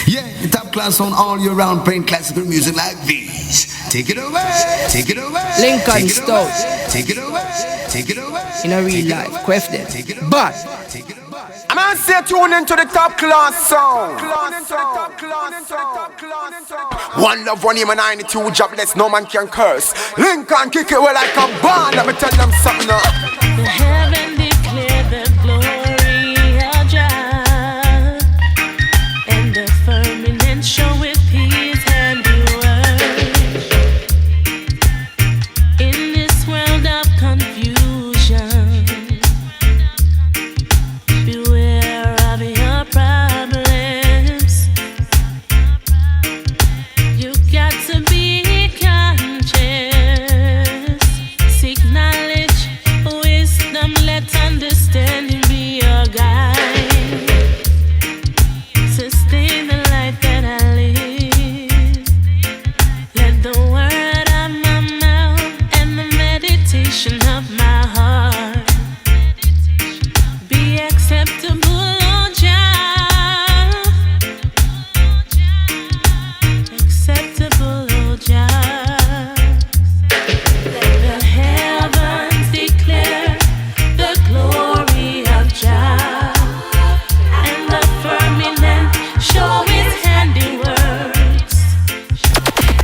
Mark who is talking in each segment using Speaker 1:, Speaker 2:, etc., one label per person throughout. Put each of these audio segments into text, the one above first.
Speaker 1: Yeah, top class on all year round, playing classical music like these. Take it away, take it away.
Speaker 2: Lincoln Stout.
Speaker 1: Take it away, take it away.
Speaker 2: In a real life, quest them. But
Speaker 3: I'm gonna say tune into the top class sound. One love, one aim, and 92 jobless, no man can curse. Lincoln kick it well like a band. Let me tell them something now.
Speaker 4: The heaven declare the glory of Jah, and the firmament showeth His handiwork. In this world of confusion, beware of your problems. You got to be conscious. Seek knowledge, wisdom, let understanding be your guide. Sustain the life that I live. Let the word of my mouth and the meditation of my heart be acceptable, oh Jah. Acceptable, oh Jah. The heavens declare the glory of Jah, and the firmament show His handiworks.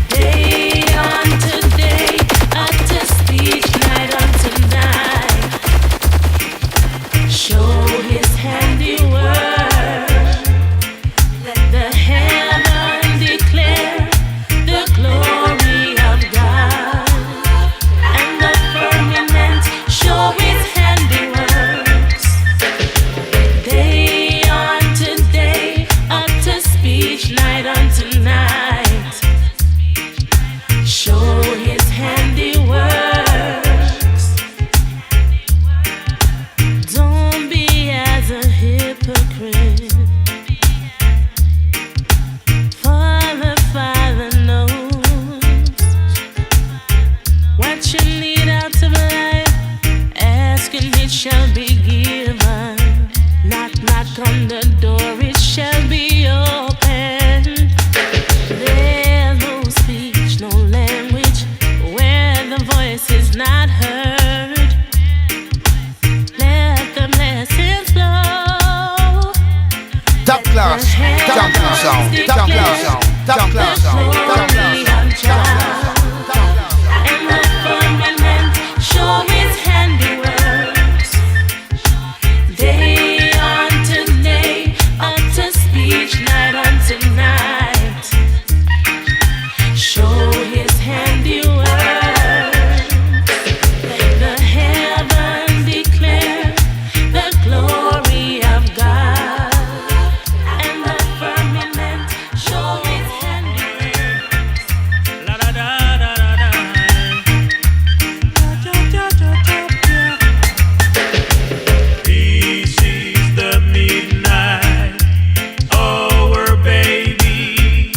Speaker 4: Day unto day, unto speech, night unto night, show His handiwork. Let the heaven declare the glory of God, and the firmament show His handiworks. Day unto day, unto speech, night unto night, show His handiworks. Don't be as a hypocrite, for the Father knows what you need out of life. Ask and it shall be given. Knock, knock on the door, it shall be open. There's no speech, no language where the voice is not heard. Let the blessings flow.
Speaker 3: Top class, top class sound, top class sound, top class sound, top class sound.
Speaker 4: And the firmament show His handiworks. Day unto day, unto speech, night unto night, show His handiworks. The heaven declare the glory of God, and the firmament show His handiworks.
Speaker 5: La da da da da da. This is the midnight hour, baby.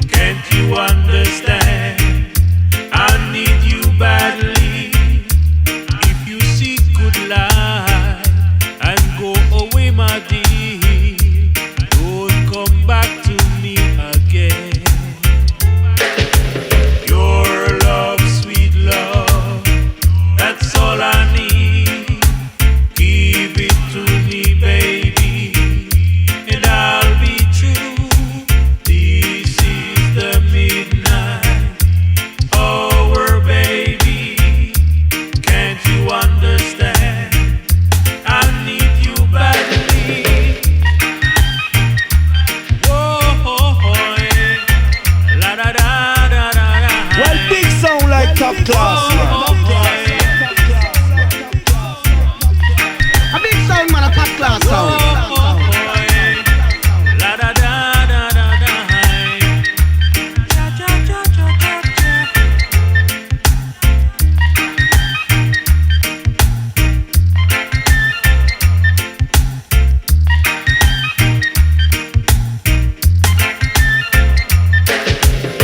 Speaker 5: Can't you understand? I need you badly. If you seek good life and go away, my dear, don't come back to me again. Your love, sweet love, that's all I need. Give it to me, baby, and I'll be true. This is the midnight hour, baby. Can't you understand? I need you badly. Whoa, yeah. La da da da da da.
Speaker 3: Well, big sound like top class, man. A big sound, man, a top class sound.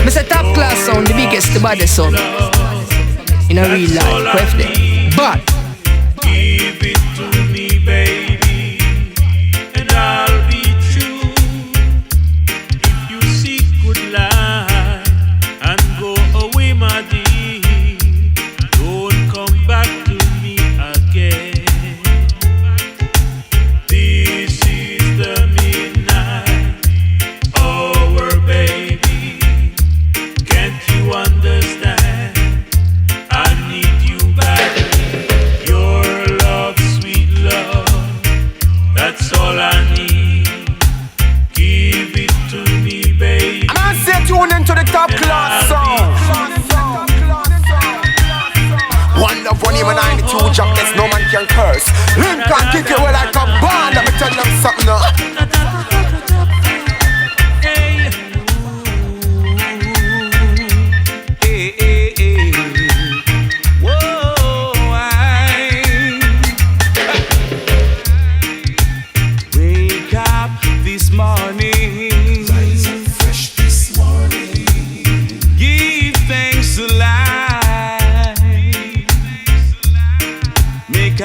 Speaker 2: Mr. Top Class Sound, the biggest, the baddest sound. In a real life, quest them. But
Speaker 5: Give it to me, baby, and I'll be true.
Speaker 3: top class sound. One love, one aim, and 92 jobless, no man can curse. Lincoln kick it well like a band. Let me tell them something now.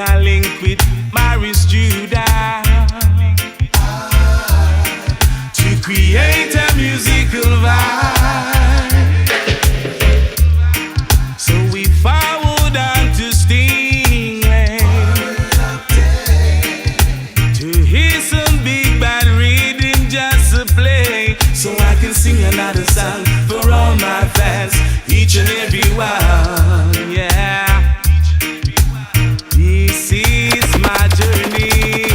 Speaker 5: A link with Maris Judah to create a musical vibe. So we forward on to Stingray to hear some big bad rhythm just to play, so I can sing another song for all my fans, each and every one. Yeah. This is my journey.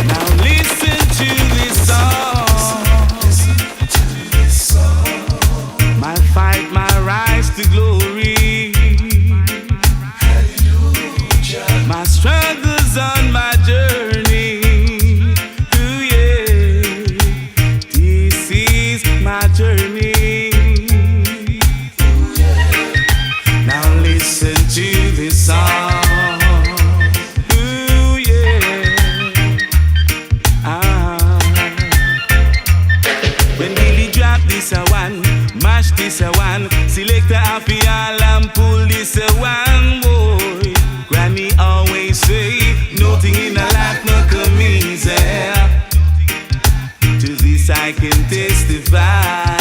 Speaker 5: Now listen to this song. My fight, my rise to glory. My struggles on my journey. Ooh, yeah. This is my journey. Listen to this song. Ooh, yeah. When Billy drop this a one, mash this a one, select a happy all and pull this a one, boy. Granny always say, nothing in a life no come easy. To this I can testify.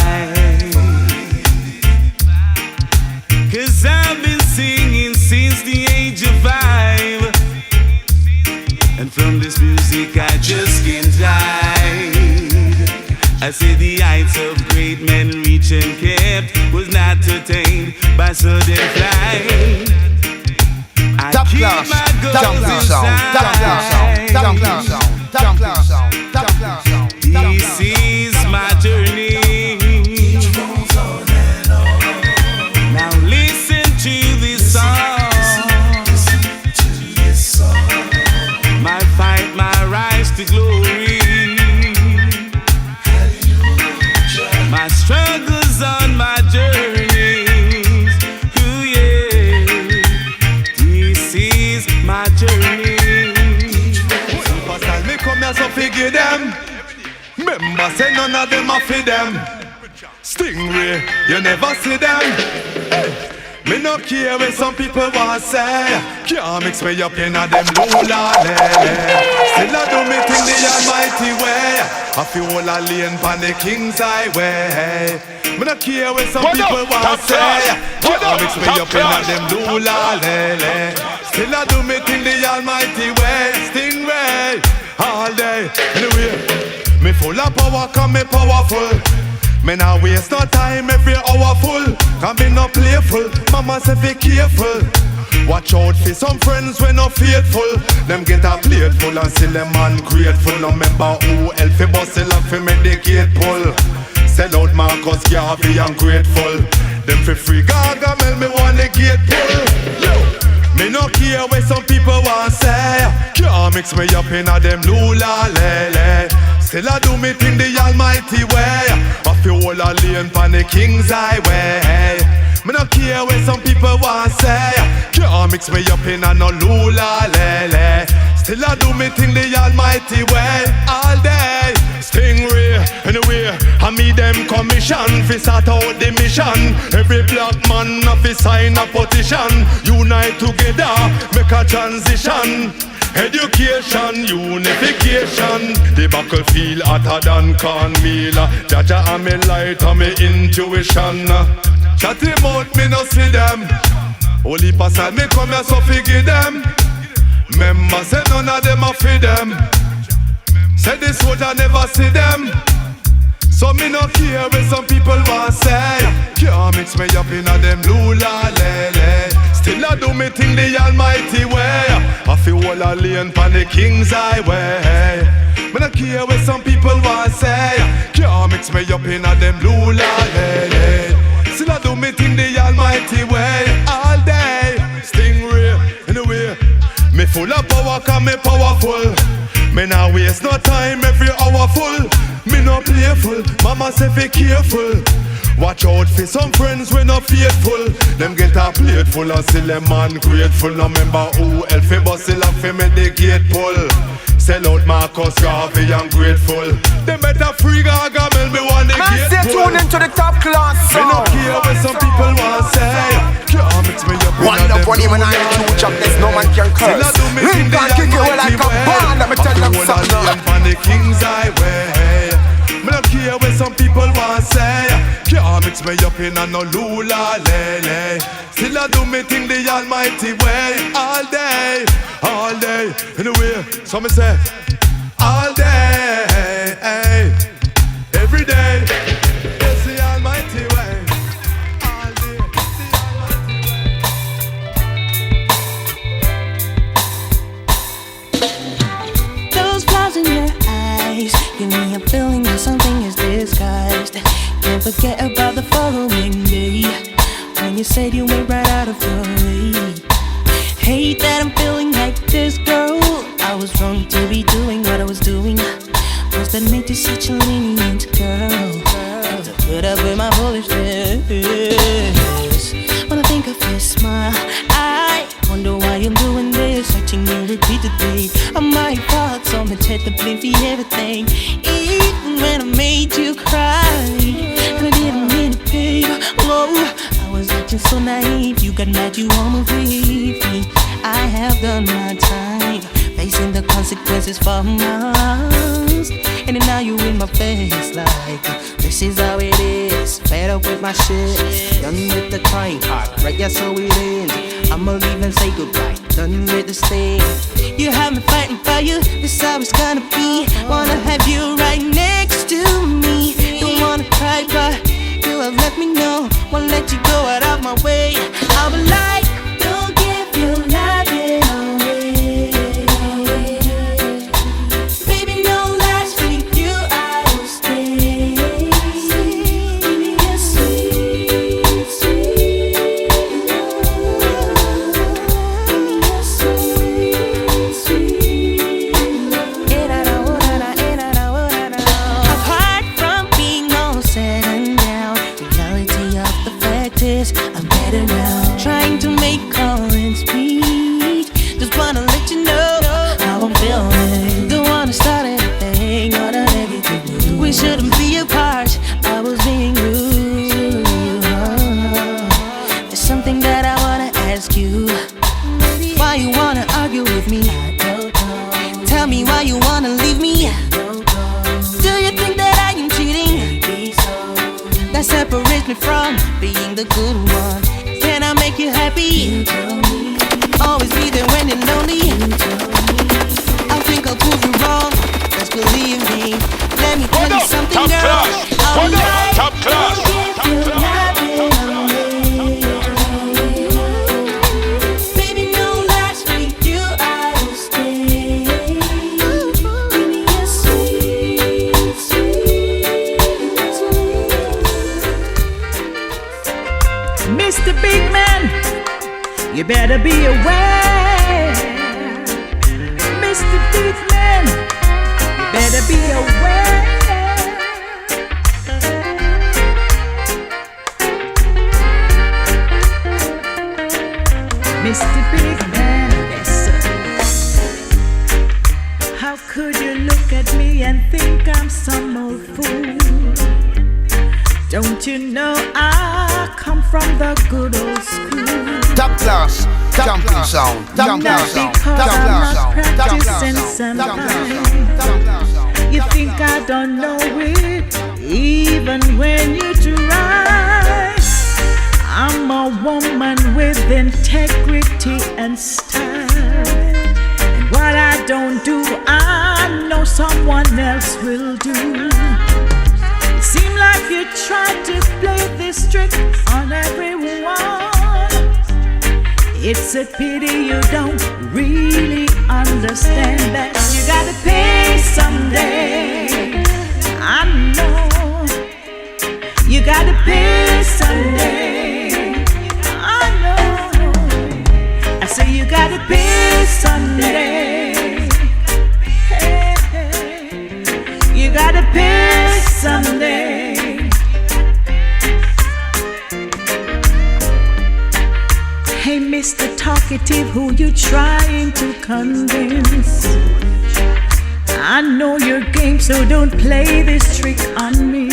Speaker 5: 'Cause I've been singing since the age of 5, and from this music I just can't hide. I say the heights of great men reach and kept was not attained by sudden flight. I keep my goals inside. This is my journey. My fight, my rise to glory. My struggles on my journeys. Ooh, yeah. This is my journey.
Speaker 6: Pastor, me come here so figure them. Remember, say none of them are for them. Stingray, you never see them. Hey. Me no care what some people want to say. Can't mix me up in a them lula lele. Still I do me thing the almighty way. I feel all a lane pan the king's highway. Me no care what some people want to say. Can't mix me up in a them lula lele. Still I do me thing the almighty way. Stingray, all day. Anyway, me full of power, come me powerful. Me nah waste no time every hour full. Can be no playful, mama say be careful. Watch out for some friends when no faithful. Them get a plate full and still them ungrateful. No member who help fi bust the lock fi make the gate pull. Sell out Marcus Garvey ungrateful. Them fi free Gargamel me want the gate pull. Me no care what some people want say. Can't mix me up in a them lula lele. Still I do me thing the almighty way. I feel all a lane pan the king's highway. Me no care what some people want say. Can't mix me up in a no lula lele. Still I do me thing the almighty way. All day Stingray, anyway, I me them commission fi start out the mission. Every black man a fi sign a petition. Unite together, make a transition. Education, unification. The battlefield hotter than cornmeal. Jaja and me light and me intuition. Chat him out, me no see them. Only passer me come here so figure them. Members say none of them a feed them. Say this soldier never see them. So me no care what some people want say. Can't mix me up in a them lula lele. Still I do me thing the almighty way. I feel all a lane pan the king's highway. Me no care what some people want say. Can't mix me up in a them blue light. Still I do me thing the almighty way. All day, stingray, anyway. Me full of power, cause me powerful. Me nah waste no time, every hour full. Me no playful, mama say be careful. Watch out for some friends we no faithful. Them get a plate full and still them man grateful. No remember who help me but still have to make the gate pull. Sell out Marcus Garvey and grateful. Them better free Gargamel, me want the gate pull.
Speaker 3: Stay tuned into the top class
Speaker 6: song. Me no care what some people want say. Can't mix me up
Speaker 3: one love, one even I two jobless, no man can curse. Link and kick it well like a band. Let me tell them something.
Speaker 6: On the King's Highway. Me no care what some people want say. Can't mix me up in a no lula lele. Still I do me thing the almighty way. All day, anyway, so me say all day, every day. It's the almighty way. All day, it's the almighty way.
Speaker 7: Those clouds in your eyes give me a feeling that something is disguised. Don't forget about the following day when you said you went right out of your way. Hate that I'm feeling like this, girl. I was wrong to be doing what I was doing. Must admit you're such a lenient girl. To put up with my foolishness. When I think of your smile, I wonder why I'm doing this. Searching you repeatedly. My thoughts on the head to blame for everything. Even when I made you cry. And I didn't mean it, babe. Whoa, I was acting so naive. You got mad, you almost leave me. I have done my time, facing the consequences for months. And then now you in my face like this is how it is. Fed up with my shit, done with the trying part. Right, yeah, so it ends. I'ma leave and say goodbye, done with the sting. You have me fighting for you, this how it's gonna be. Wanna have you right next to me. Don't wanna cry, but you have let me know. Won't let you go out of my way. I'll be like, don't give your loving away. Baby, no lies for you, I will stay. Baby, you're sweet, sweet love. Baby, you're sweet, sweet love. Apart from being all said and down, reality of the fact is I'm better now. Trying to make call and speak. Just wanna let you know how I'm feeling. Don't wanna start anything on a negative mood. We shouldn't be apart, I was being rude. There's something that I wanna ask you. Why you wanna argue with me? Tell me why you wanna leave me. Do you think that I am cheating? That separates me from being the good one. Can I make you happy? Always be there when you're lonely. I think I'll prove you wrong. Just believe me. Let me tell you something, girl. I'll be like,
Speaker 8: top class.
Speaker 7: don't give your loving away. Baby, no lies for you, I will stay. Baby, you're sweet, sweet love.
Speaker 9: Mr. Big Man, you better be aware. Mr. Big Man, you better be aware. Mr. Big Man, yes sir. How could you look at me and think I'm some old fool? Don't you know I come from the good old school?
Speaker 1: Top class, jumping sound,
Speaker 9: Not because I'm not practicing something. You think I don't know it, even when you try. I'm a woman with integrity and style. And what I don't do, I know someone else will do. Seem like you try to play this trick on everyone. It's a pity you don't really understand that you gotta pay someday. I know you gotta pay someday. I know. I say you gotta pay someday. Hey, hey. You gotta pay someday. Hey, Mr. Talkative, who you trying to convince? I know your game, so don't play this trick on me.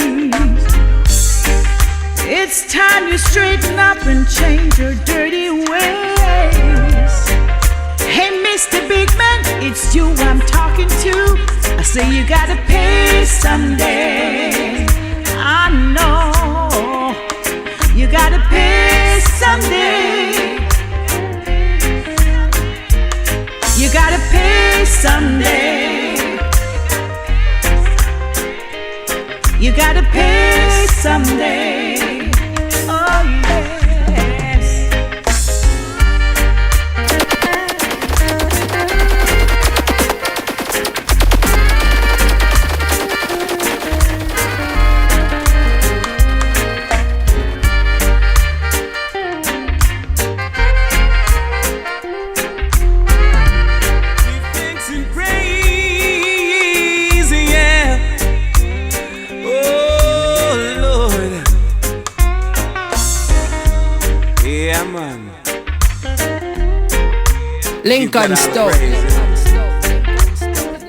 Speaker 9: It's time you straighten up and change your dirty ways. Hey, Mr. Big Man, it's you I'm talking to. I say you gotta pay someday. I know you gotta pay someday. You gotta pay someday. You gotta pay someday. Oh yes.
Speaker 2: Lincoln Stone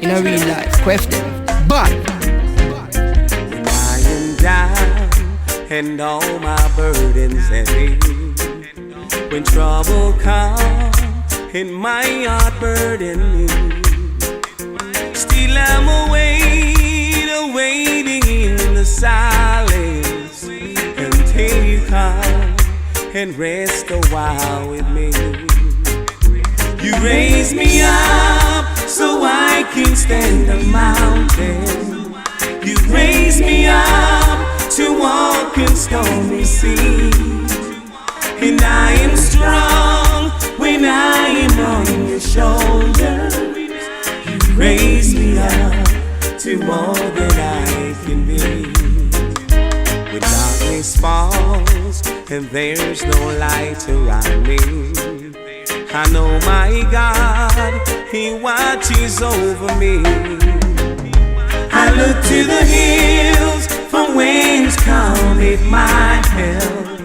Speaker 2: in a real life, question. But
Speaker 5: when I am down and all my burdens heavy, when trouble comes and my heart burden me, still I'm awaiting in the silence until you come and rest a while with me. You raise me up so I can stand the mountain. You raise me up to walk in stormy seas. And I am strong when I am on your shoulder. You raise me up to more than I can be. When darkness falls and there's no light around me, I know my God, He watches over me. I look to the hills from whence cometh my help,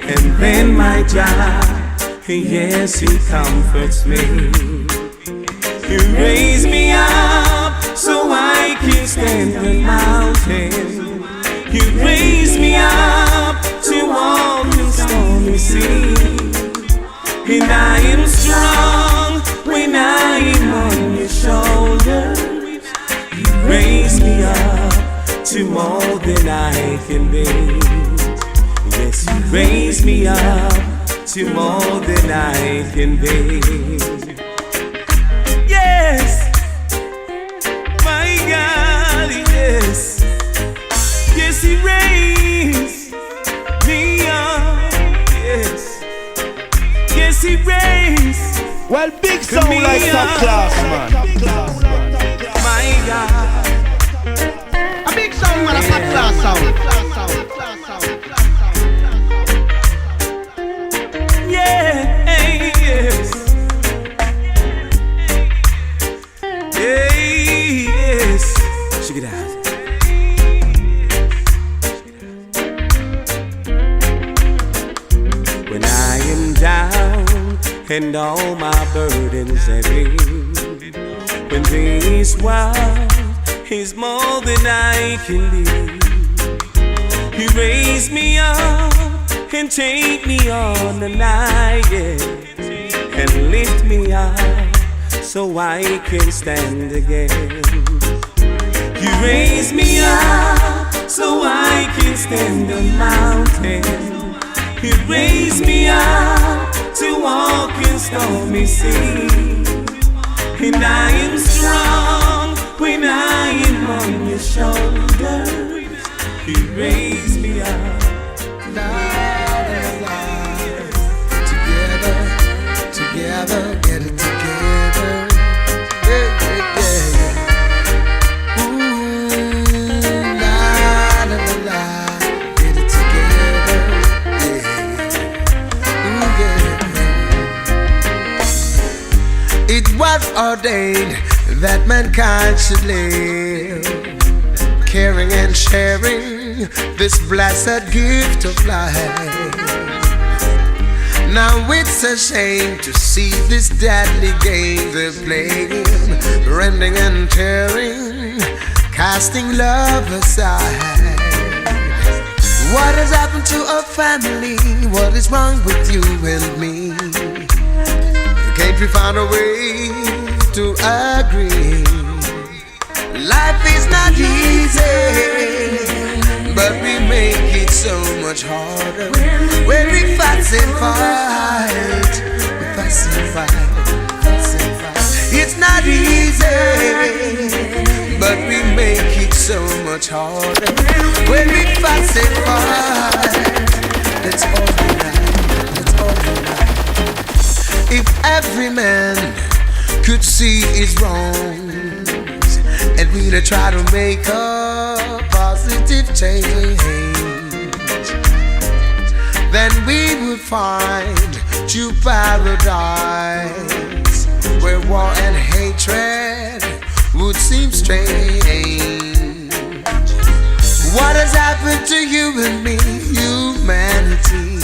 Speaker 5: and then my God, yes, He comforts me. You raise me up so I can stand the mountain. You raise me up to walk in stormy seas. And I am strong when I am on your shoulder. You raise me up to more than I can be. Yes, you raise me up to more than I can be. Yes, my God, yes. Yes, He raised me up. Yes. Yes, He raised.
Speaker 6: Well, big sound like top class, man.
Speaker 5: My God.
Speaker 6: A big sound, man, a top class sound.
Speaker 5: Yeah, yes. Yes. Check it out. When I am down and all my burdens heavy, when this world is more than I can be, You raise me up and take me on the night, yeah, and lift me up so I can stand again. You raise me up so I can stand the mountain. You raise me up to walk in stormy seas. And I am strong when I am on your shoulders. You raise me up. Now and together
Speaker 8: ordained that mankind should live, caring and sharing this blessed gift of life. Now it's a shame to see this deadly game they're playing, rending and tearing, casting love aside. What has happened to our family? What is wrong with you and me? Can't we find a way to agree? Life is not easy, but we make it so much harder when we fuss and fight. We fuss and fight, fuss and fight. It's not easy, but we make it so much harder when we fuss and fight. That's all we like, that's all we like. If every man could see his wrongs and really try to make a positive change, then we would find true paradise, where war and hatred would seem strange. What has happened to you and me, humanity?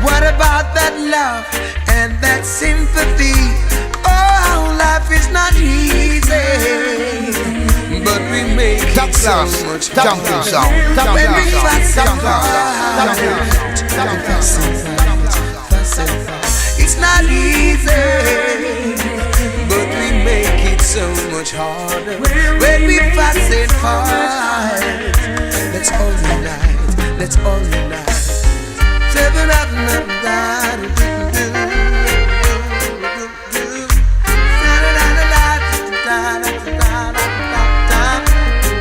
Speaker 8: What about that love and that sympathy? Oh, life is not easy, but we make it so much harder when we fuss and fight. It's not easy, but we make it so much harder when we fuss and fight. Let's all unite, let's all unite.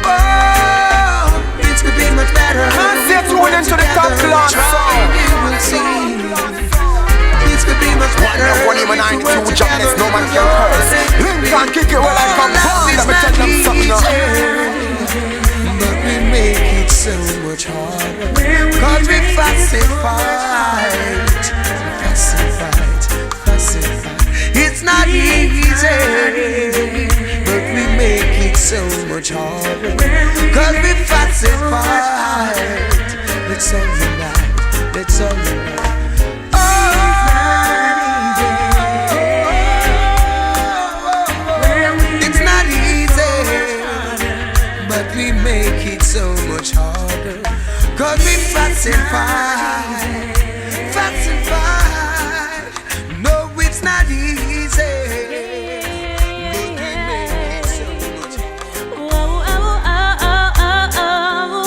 Speaker 8: Oh, it could be much better.
Speaker 3: Can't see it tune into the top class song.
Speaker 8: You will see. It could be much better.
Speaker 3: One of 92 jobless, no man can curse. Lincoln kick it well like a bomb. Let me tell them something now.
Speaker 8: But we make it so much harder, 'cause we fuss and fight, fuss and fight, fuss and fight. It's not easy, but we make it so much harder, 'cause we fuss and fight. Let's all unite, let's all unite. It's not easy, but we make it so much harder, 'cause we fuss and fight, fuss and fight. No, it's not easy, but we make it so much harder.
Speaker 4: Oh, oh, oh, oh, oh, oh,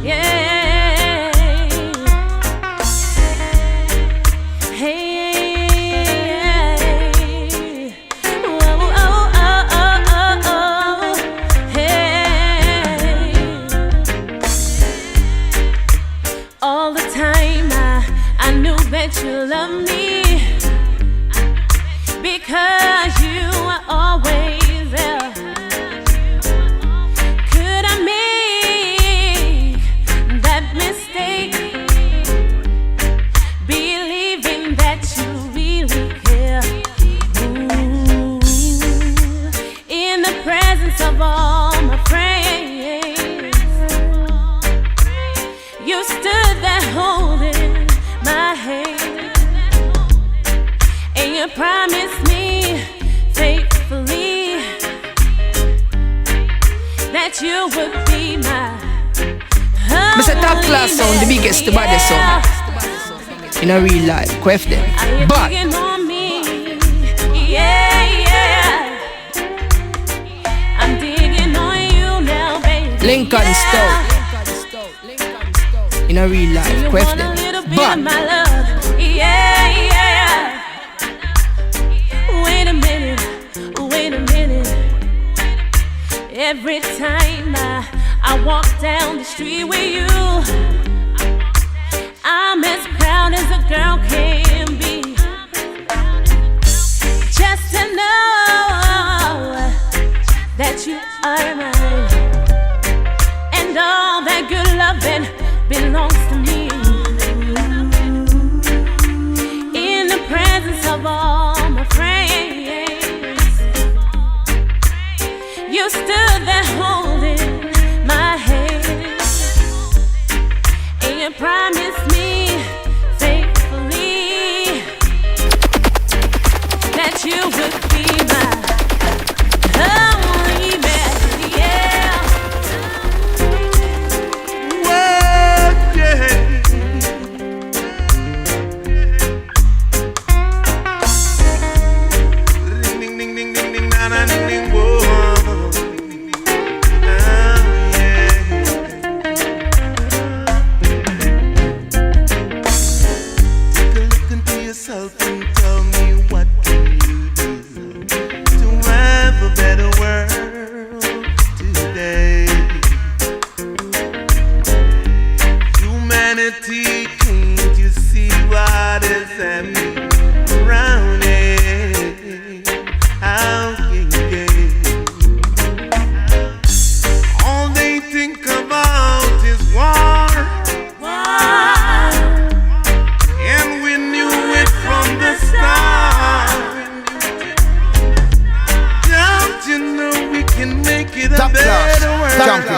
Speaker 4: yeah. Hey, oh, oh, oh, oh, oh, oh, hey. All the time I knew that you loved me, because you were always there. Could I make that mistake, believing that you really care? Ooh, in the presence of all my friends, you stood there holding my hand, and you promised me faithfully that you would be my
Speaker 2: Mr. Top Class sound, the biggest, the baddest sound in a real life, quef them. But
Speaker 4: on me? Yeah, yeah. I'm digging on you now, baby.
Speaker 2: Lincoln
Speaker 4: Yeah.
Speaker 2: Stout in a real life,
Speaker 4: You
Speaker 2: quef
Speaker 4: want a
Speaker 2: them.
Speaker 4: little bit
Speaker 2: But
Speaker 4: of my love. Yeah, yeah. Wait a minute, wait a minute. Every time I walk down the street with you, I'm as proud as a girl can be. Just to know that you are mine, and all that good loving belongs to me. In the presence of all my friends,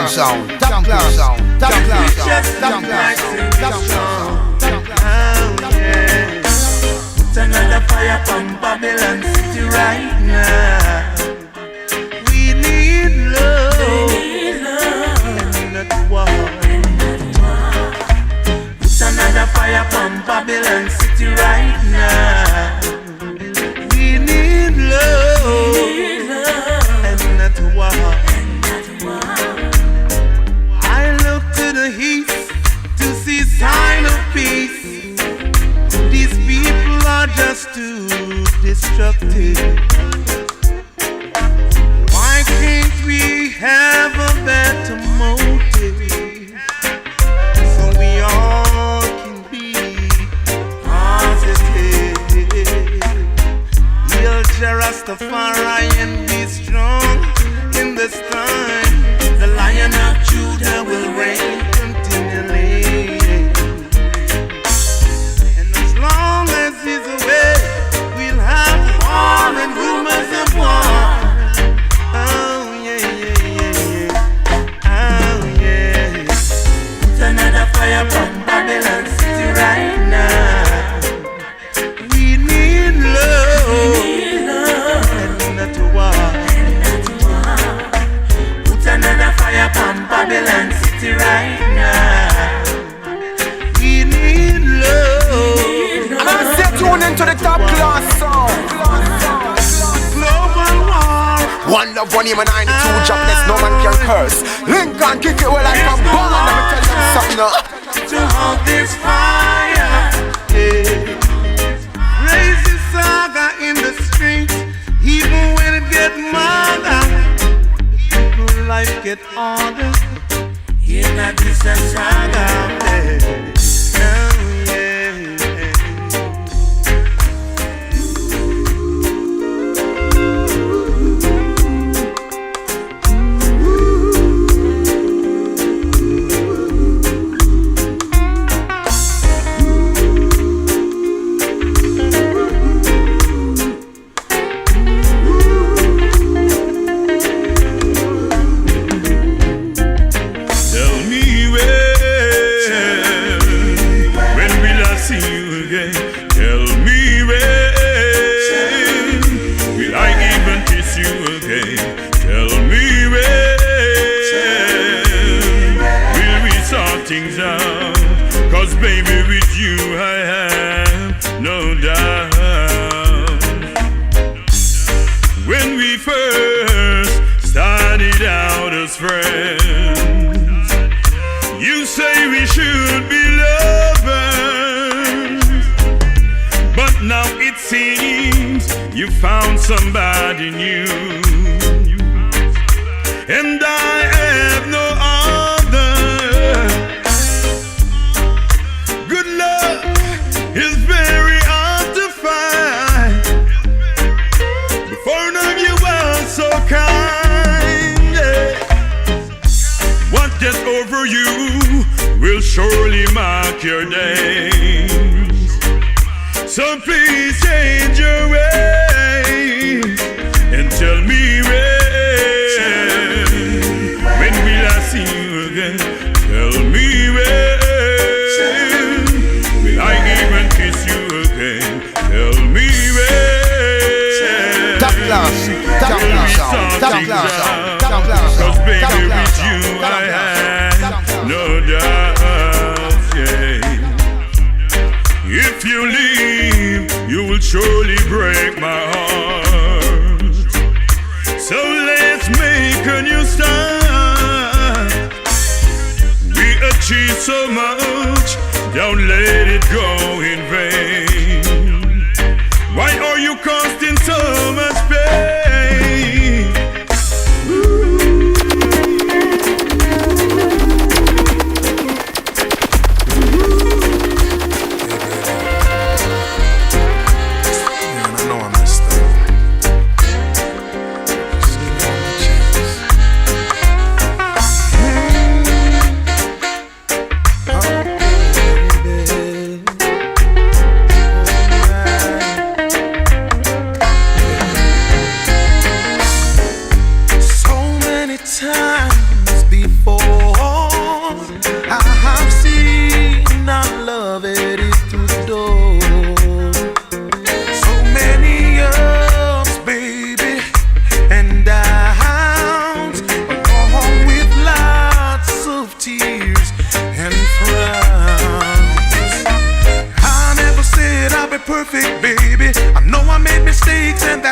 Speaker 1: class sound, top class sound, top class sound, top class sound.
Speaker 5: Put another fire from Babylon City right now. We need love, and not war. Put another fire from Babylon City right now. We need love, and not war. I look to the east to see sign of peace. These people are just too destructive. Why can't we have a better motive so we all can be positive? Heal Rastafari and be strong in this time. The Lion of Judah will reign continually. Long as he's away, we'll have war and rumors of war. Oh yeah, yeah, yeah, yeah. Oh yeah. Put another fire from Babylon City right now. We need love, and not war. Put another fire from Babylon City right now. We need love.
Speaker 3: Tune into the top class sound.
Speaker 5: Global war.
Speaker 3: One love, one aim, and 92 jobless, no man can curse. Lincoln kick it well like a bomb. Let me tell you something now.
Speaker 5: To hold this fire, yeah. Raise the saga in the street, even when it get murder. People life get harder. In a distant saga, yeah.
Speaker 10: Somebody new, and I have no other. Good luck is very hard to find. Before none of you were so kind, yeah. What gets over you will surely mark your days. So please change your ways. And tell me when will I see you again? Tell me when will I even kiss you again? Tell me when.
Speaker 1: Top class, top class, top class, top class.
Speaker 10: 'Cause baby with you I had no doubt, yeah. If you leave, you will surely break my heart. So let's make a new start. We achieved so much, don't let it go in vain. Why are you causing so much pain?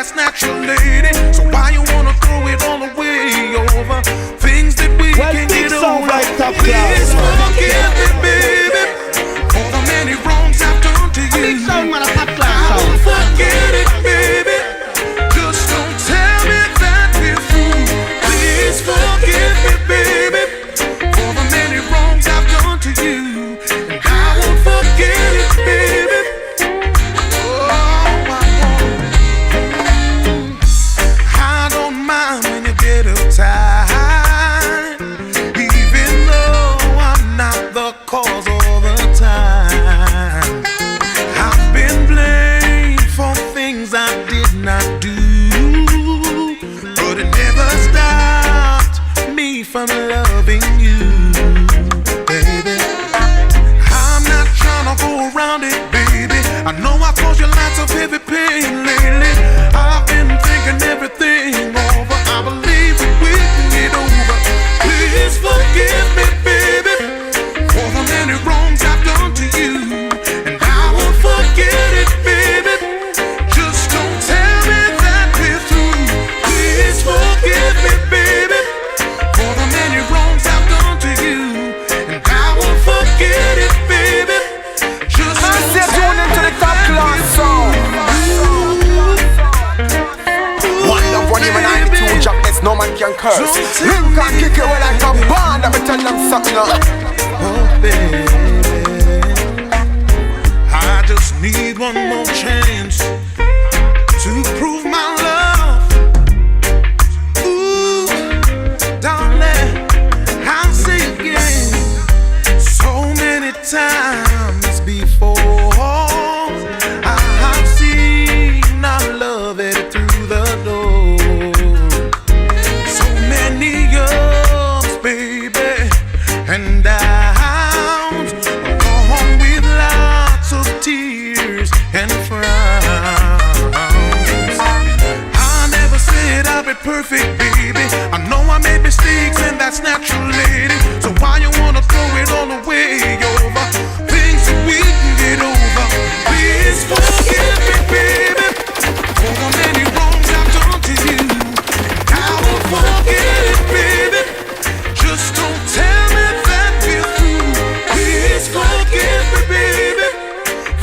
Speaker 8: that's natural, lady. So why you wanna throw it all away over things that we can get over?
Speaker 6: Like top
Speaker 8: Please
Speaker 6: class,
Speaker 8: forgive me, baby, for the many wrongs I've done to you.
Speaker 6: big sound, man, a top
Speaker 8: I
Speaker 6: class sound.
Speaker 8: won't forget it, baby. Just don't tell me that we're through. Please forgive me, baby, for the many wrongs I've done to you. And I won't forget it, baby. Oh, I don't mind when you get uptight, even though I'm not the cause all the time. I've been blamed for things I did not do, but it never stopped me from loving you, baby. I'm not trying to go around it, baby. I know I caused you lots of heavy pain lately. I've been thinking everything over. I believe that we can get over. Please forgive me, baby, for the many wrongs I've done to you. And I won't forget it, baby. Just don't tell me that we're through. Please forgive me, baby, for the many wrongs I've done to you. And I won't forget it, baby. Just don't tell me
Speaker 3: to the top class sound. One love, one even 92 jobless, no man can curse. Lincoln kick it like a band. Let me tell them something now.
Speaker 8: Oh, baby, I just need one more chance to prove my love. Ooh, darling, I'll say again so many times before. I've seen our love headed through the door. So many years, baby, and downs, along with lots of tears and frowns. I never said I'll be perfect, baby. I know I made mistakes and that's natural, lady. So why you wanna throw it all away over things that we can get over? Please forgive me, baby, for the many wrongs I've done to you. I won't forget it, baby. Just don't tell me that we're through. Please forgive me, baby,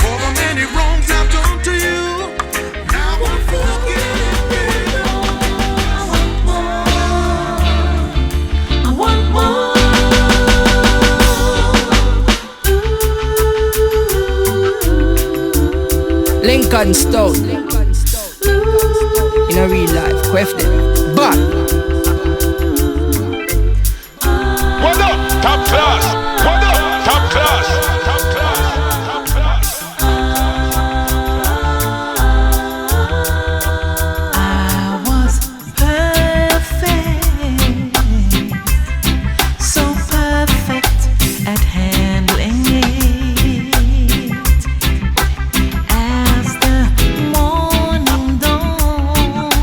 Speaker 8: for the many wrongs I've done to you. I won't forget it, baby.
Speaker 4: I want more.
Speaker 2: Lincoln Stone. In a real life, quef them. But
Speaker 10: What up, top class? What up, top class? Top class, top class.
Speaker 7: I was perfect, so perfect at handling it. As the morning dawned,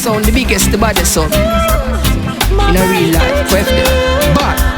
Speaker 2: sound, the biggest, the baddest sound. In a real life, birthday. But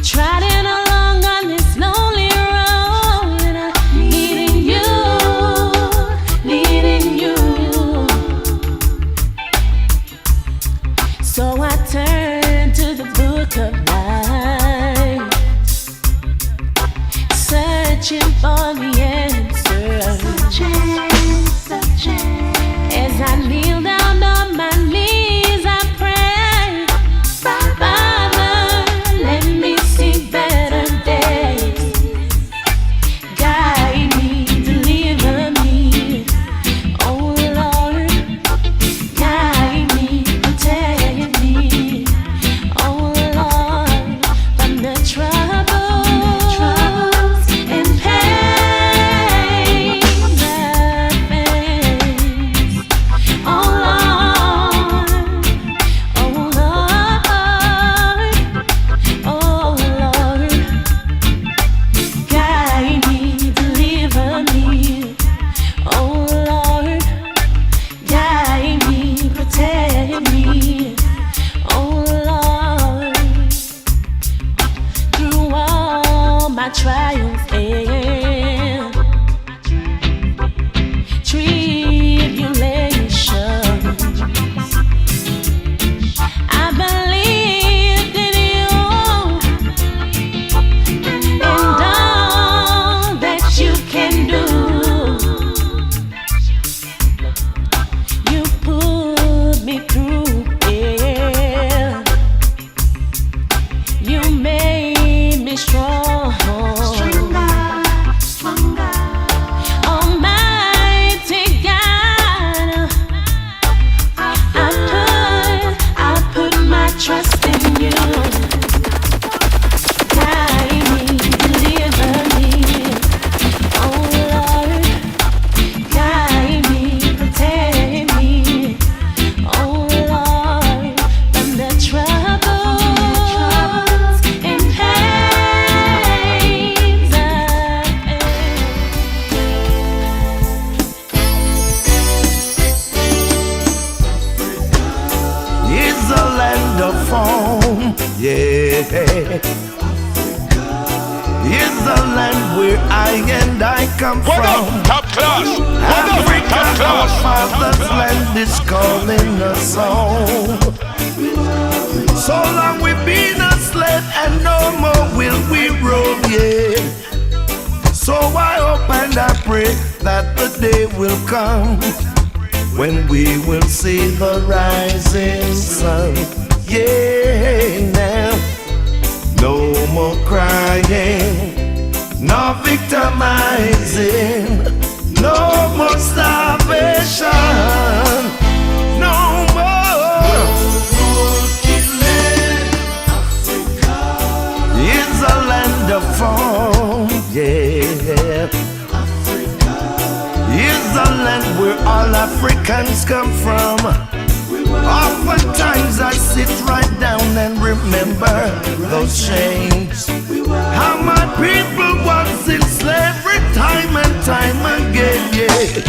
Speaker 4: Trotting along on this lonely road, needing of night, searching for the answer. As I kneel down on my knees, I pray, Father, let me see better days. Guide me, deliver me, oh Lord. Guide me, protect me, oh Lord, from the troubles and pains I face. Oh Lord, oh Lord, oh Lord. Guide me, deliver me, oh Lord. Guide me, protect me, oh Lord. Through all my trials and tribulations, I believed in you and all that you can do. You put me through it. You made me strong. Almighty God, I put my trust in you. Guide me, deliver me, oh Lord. Guide me, protect me, oh Lord, from the troubles and pains I
Speaker 11: It's a land of foam, yeah. It's the land where I and I come from.
Speaker 6: Top class.
Speaker 11: Africa, our father's land is calling us home. So long we've been a slave and no more will we roam, yeah. So I hope and I pray that the day will come when we will see the rising sun. Yeah, now no more crying, no victimizing, no more starvation, no more killing. It's a land of foam, yeah. It's the land where all Africans come from. Oftentimes I sit right down and remember those chains. How my people was in slavery time and time again, yeah.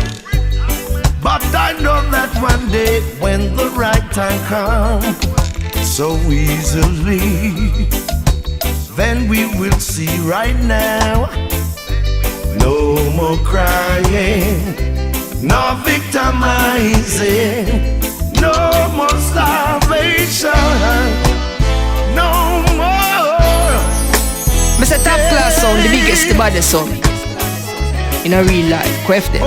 Speaker 11: But I know that one day when the right time comes, so easily, then we will see right now. No more crying, no victimizing, no more starvation, no more.
Speaker 2: Mr. Top Class sound, the biggest, the baddest sound in a real life, Quef them.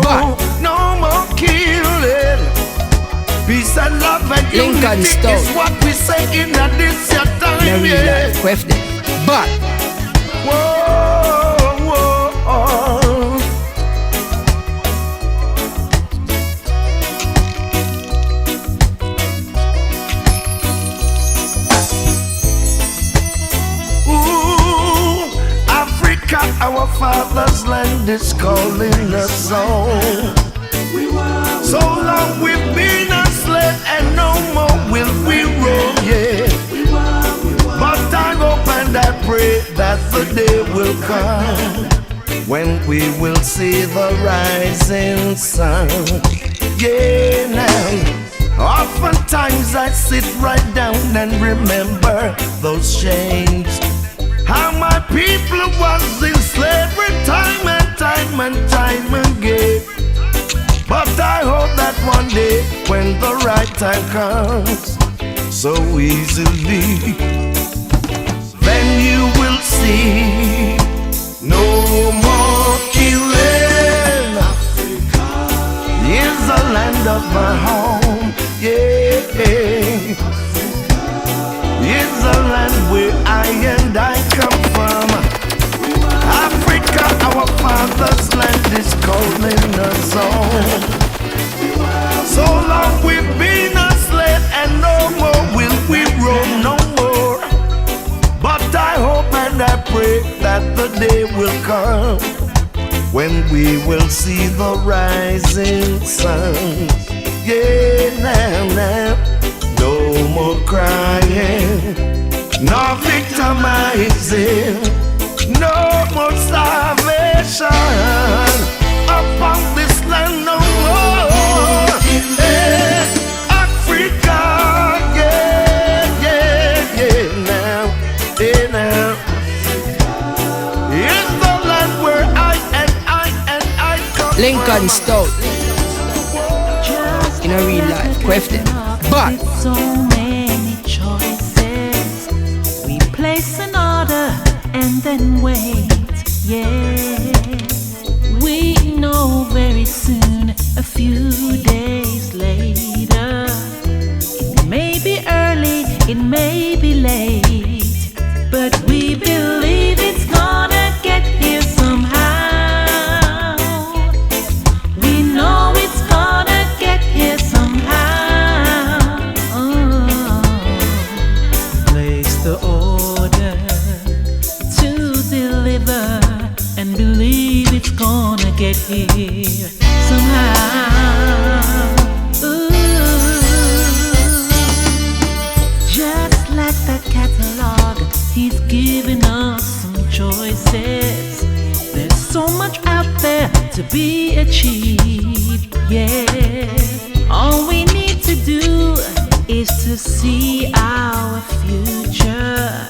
Speaker 2: But
Speaker 11: no more killing. Peace and love and
Speaker 2: Lincoln
Speaker 11: unity
Speaker 2: Stone
Speaker 11: is what we say in a this your time,
Speaker 2: in a real life, Quef them. But
Speaker 11: our father's land is calling us home. So long we've been a slave and no more will we roam, yeah. But I hope and I pray that the day will come when we will see the rising sun. Yeah, now oftentimes I sit right down and remember those chains. How my people was in slavery time and time and time again. But I hope that one day when the right time comes, so easily, you will see no more killing. Africa is the land of my home, yeah. It's the land where I come from. Africa, our father's land, is calling us home. So long we've been a slave, and no more will we roam, no more. But I hope and I pray that the day will come when we will see the rising sun. Yeah, now, no more crying, no victimizing, no more starvation upon this land, no more. Hey, Africa, yeah, now, is the land where I come
Speaker 2: Lincoln Stout. In a real life, question. But
Speaker 9: with so many choices, we place an order and then wait. Yeah, we know very soon, a few days later. It may be early, it may be late, but we believe it's gonna get here somehow. We know it's gonna get here somehow. Place the order to deliver and believe it's gonna get here somehow. Just like that catalog, he's giving us some choices. There's so much out there to be achieved, yeah. All we need to do is to see our future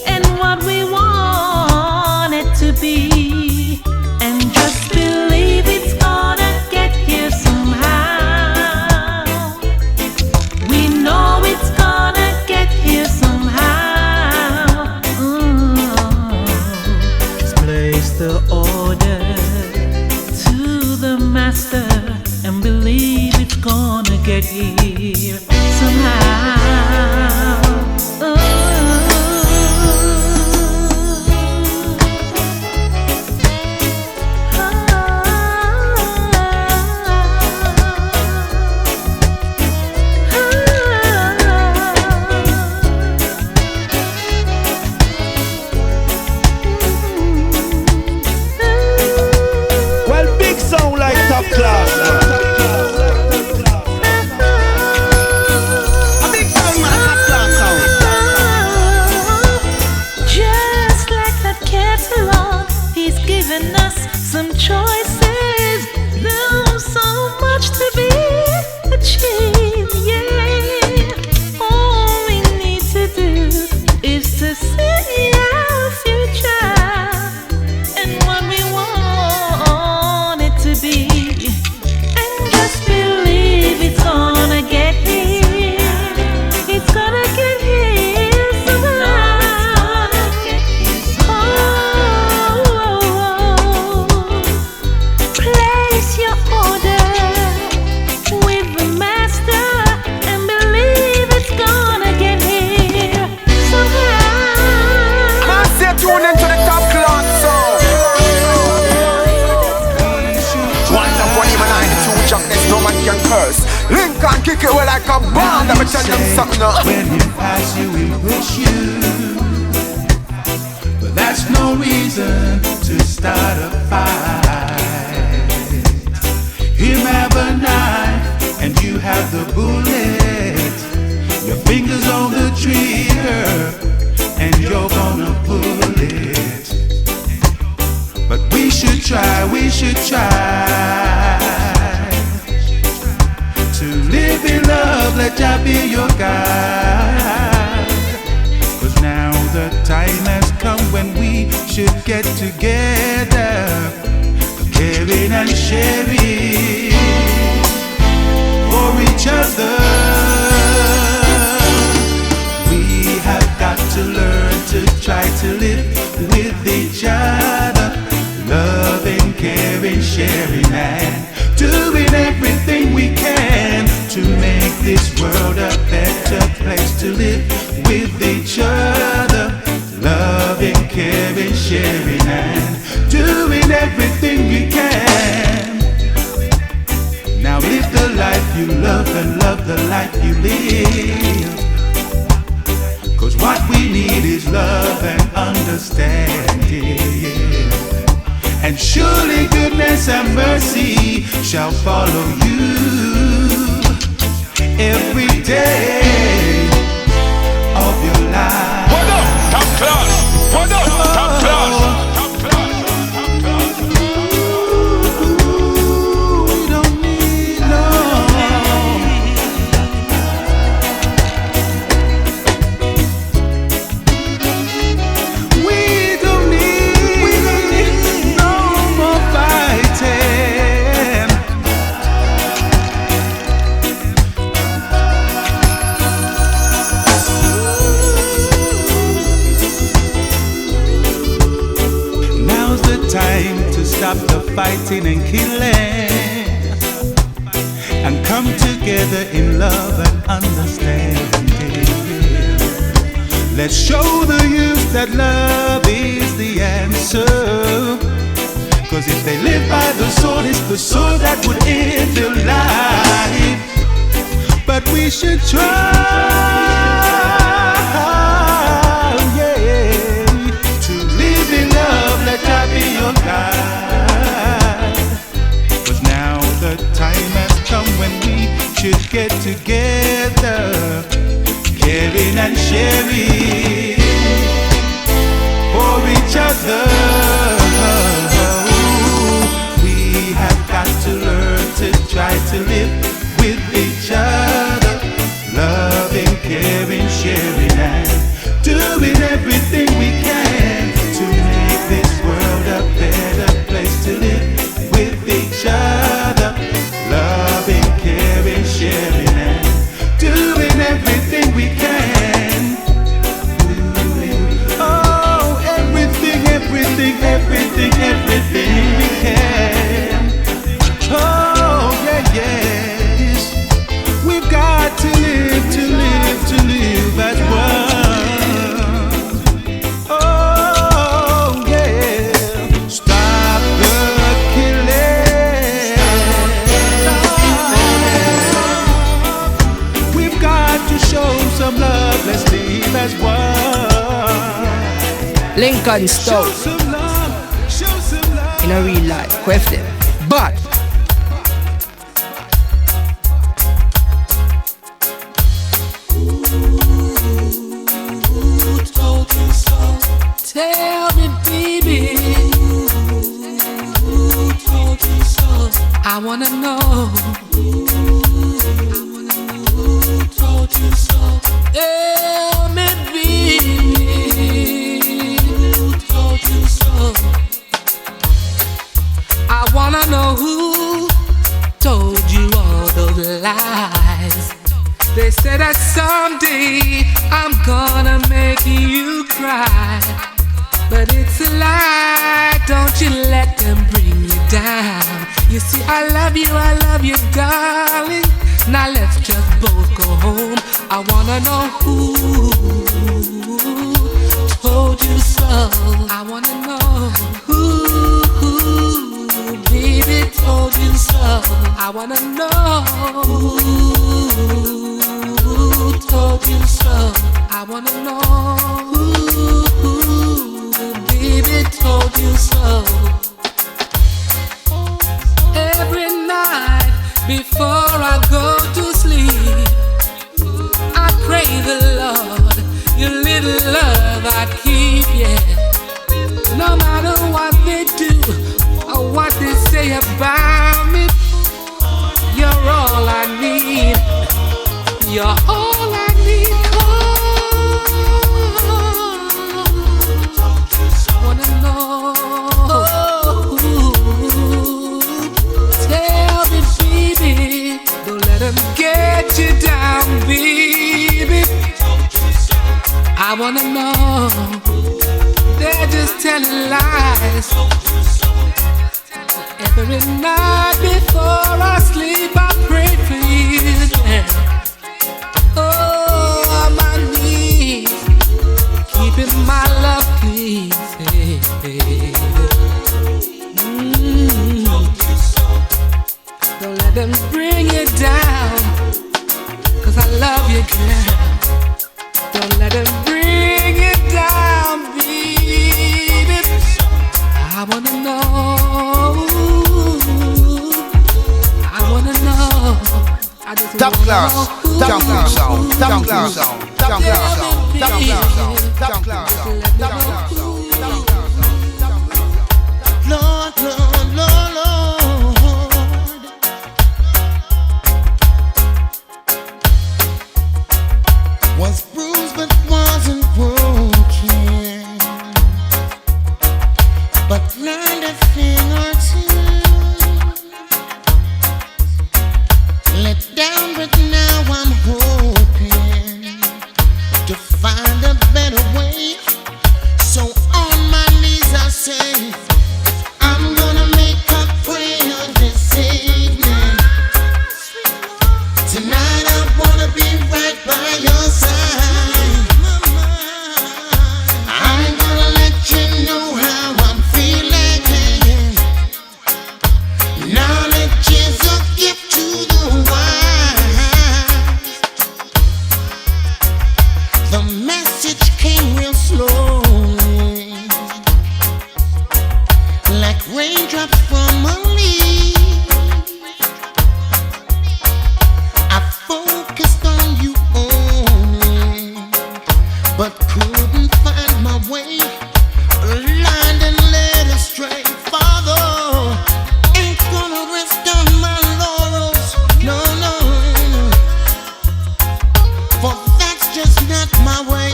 Speaker 9: and what we want it to be, and just believe it's gonna get here somehow. We know it's gonna get here somehow. Just place the order to the master and believe it's gonna get here somehow.
Speaker 11: Well, big sound like top class. A big sound like top class sound.
Speaker 9: Just like that catalog, he's given us some choices. There's so much to be achieved, yeah. All we need to do is to see our future and what we want it to be, and just believe it's gonna get here. It's gonna get here somehow. Place your order with the master and believe it's gonna get here somehow.
Speaker 3: I say tune into the top class song. One of 92 jackness, no man can curse. Lincoln kick it well like a band. Let me tell them something now.
Speaker 5: When you pass, you will push you. But that's no reason to start a fight. Him have a knife and you have the bullet. Your fingers on the trigger and you're gonna pull it. But we should try to live in love, let Jah be your guide. 'Cause now the time has come when we should get together, caring and sharing for each other. We have got to learn to try to a better place to live with each other. Loving, caring, sharing, and doing everything we can. Now live the life you love and love the life you live. 'Cause what we need is love and understanding, yeah. And surely goodness and mercy shall follow you every day of your life.
Speaker 6: What up, top class? What up, top class?
Speaker 5: We don't need love. We don't need no more fighting. Now's the time to stop the fighting and killing and come together in love and understanding. Let's show the youth that love is the answer. 'Cause if they live by the sword, it's the sword that would end their life. But we should try, yeah, to live in love. Let God be your guide. 'Cause now the time has come when we should get together, caring and sharing for each other. We have got to learn to try to live with each other, loving, caring, sharing, and doing everything we can to make this world a better place to live with each other, loving, caring, sharing, and doing everything we can. Oh, everything, everything, everything, everything we can. Oh, yeah, yes. We've got to live, to live, to live as one. Oh, yeah. Stop the killing. We've got to show some love. Let's live as one.
Speaker 2: Lincoln
Speaker 5: Show
Speaker 2: Stone
Speaker 5: some love. Show some love.
Speaker 2: in a real life, question. But
Speaker 4: Tell me, baby, who told you so? I wanna know. Who told you so? Tell me, baby, who told you so? I wanna know who told you all those lies. They said that someday I'm gonna make you cry. But it's a lie, don't you let them bring you down. You see, I love you, darling. Now let's just both go home. I wanna know who told you so. I wanna know who, baby, told you so. I wanna know who told you so. I wanna know who, baby, told you so. Every night before I go to sleep, I pray the Lord your little love I keep, yeah. No matter what they do or what they say about me, you're all I need. You're all I need. Wanna know? Tell me, baby. Don't let them get you down, baby. I wanna know. They're just telling lies. Every night before I sleep, I pray for you. Yeah. Oh,
Speaker 2: love you, girl. Don't let them bring it down, baby. I wanna know. I wanna know. I just
Speaker 1: Top
Speaker 2: wanna
Speaker 1: class,
Speaker 2: know.
Speaker 1: top class sound, top class sound, top class sound, top class sound, top class sound, top class sound.
Speaker 8: Lord, Lord, Lord, Lord. Was bruised but wasn't broken, but learned a thing or two. Let down, but now I'm hoping to find a better way. So on my knees I say, I'm gonna make a prayer this evening. Tonight I wanna be right by your side. I'm gonna let you know how I'm feeling. Knowledge is a gift to the wise. The message came real slowly, like raindrops from a leaf. I focused on you only, but couldn't find my way. Blind and led astray, Father, ain't gonna rest on my laurels. No, no, no. For that's just not my way.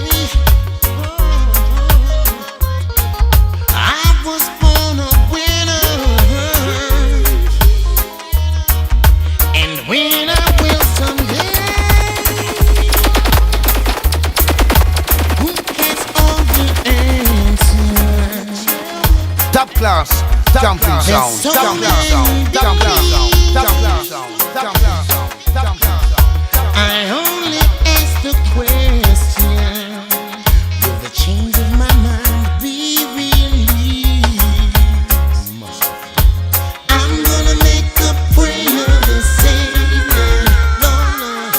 Speaker 8: I was born a winner, and winner will someday. Who has all the answers?
Speaker 1: Top class, top class sound, top class sound, top class sound, top class sound, top class sound, top class sound.
Speaker 8: I only asked the question, will the change of my mind be released? I'm gonna make a prayer this evening, Lord.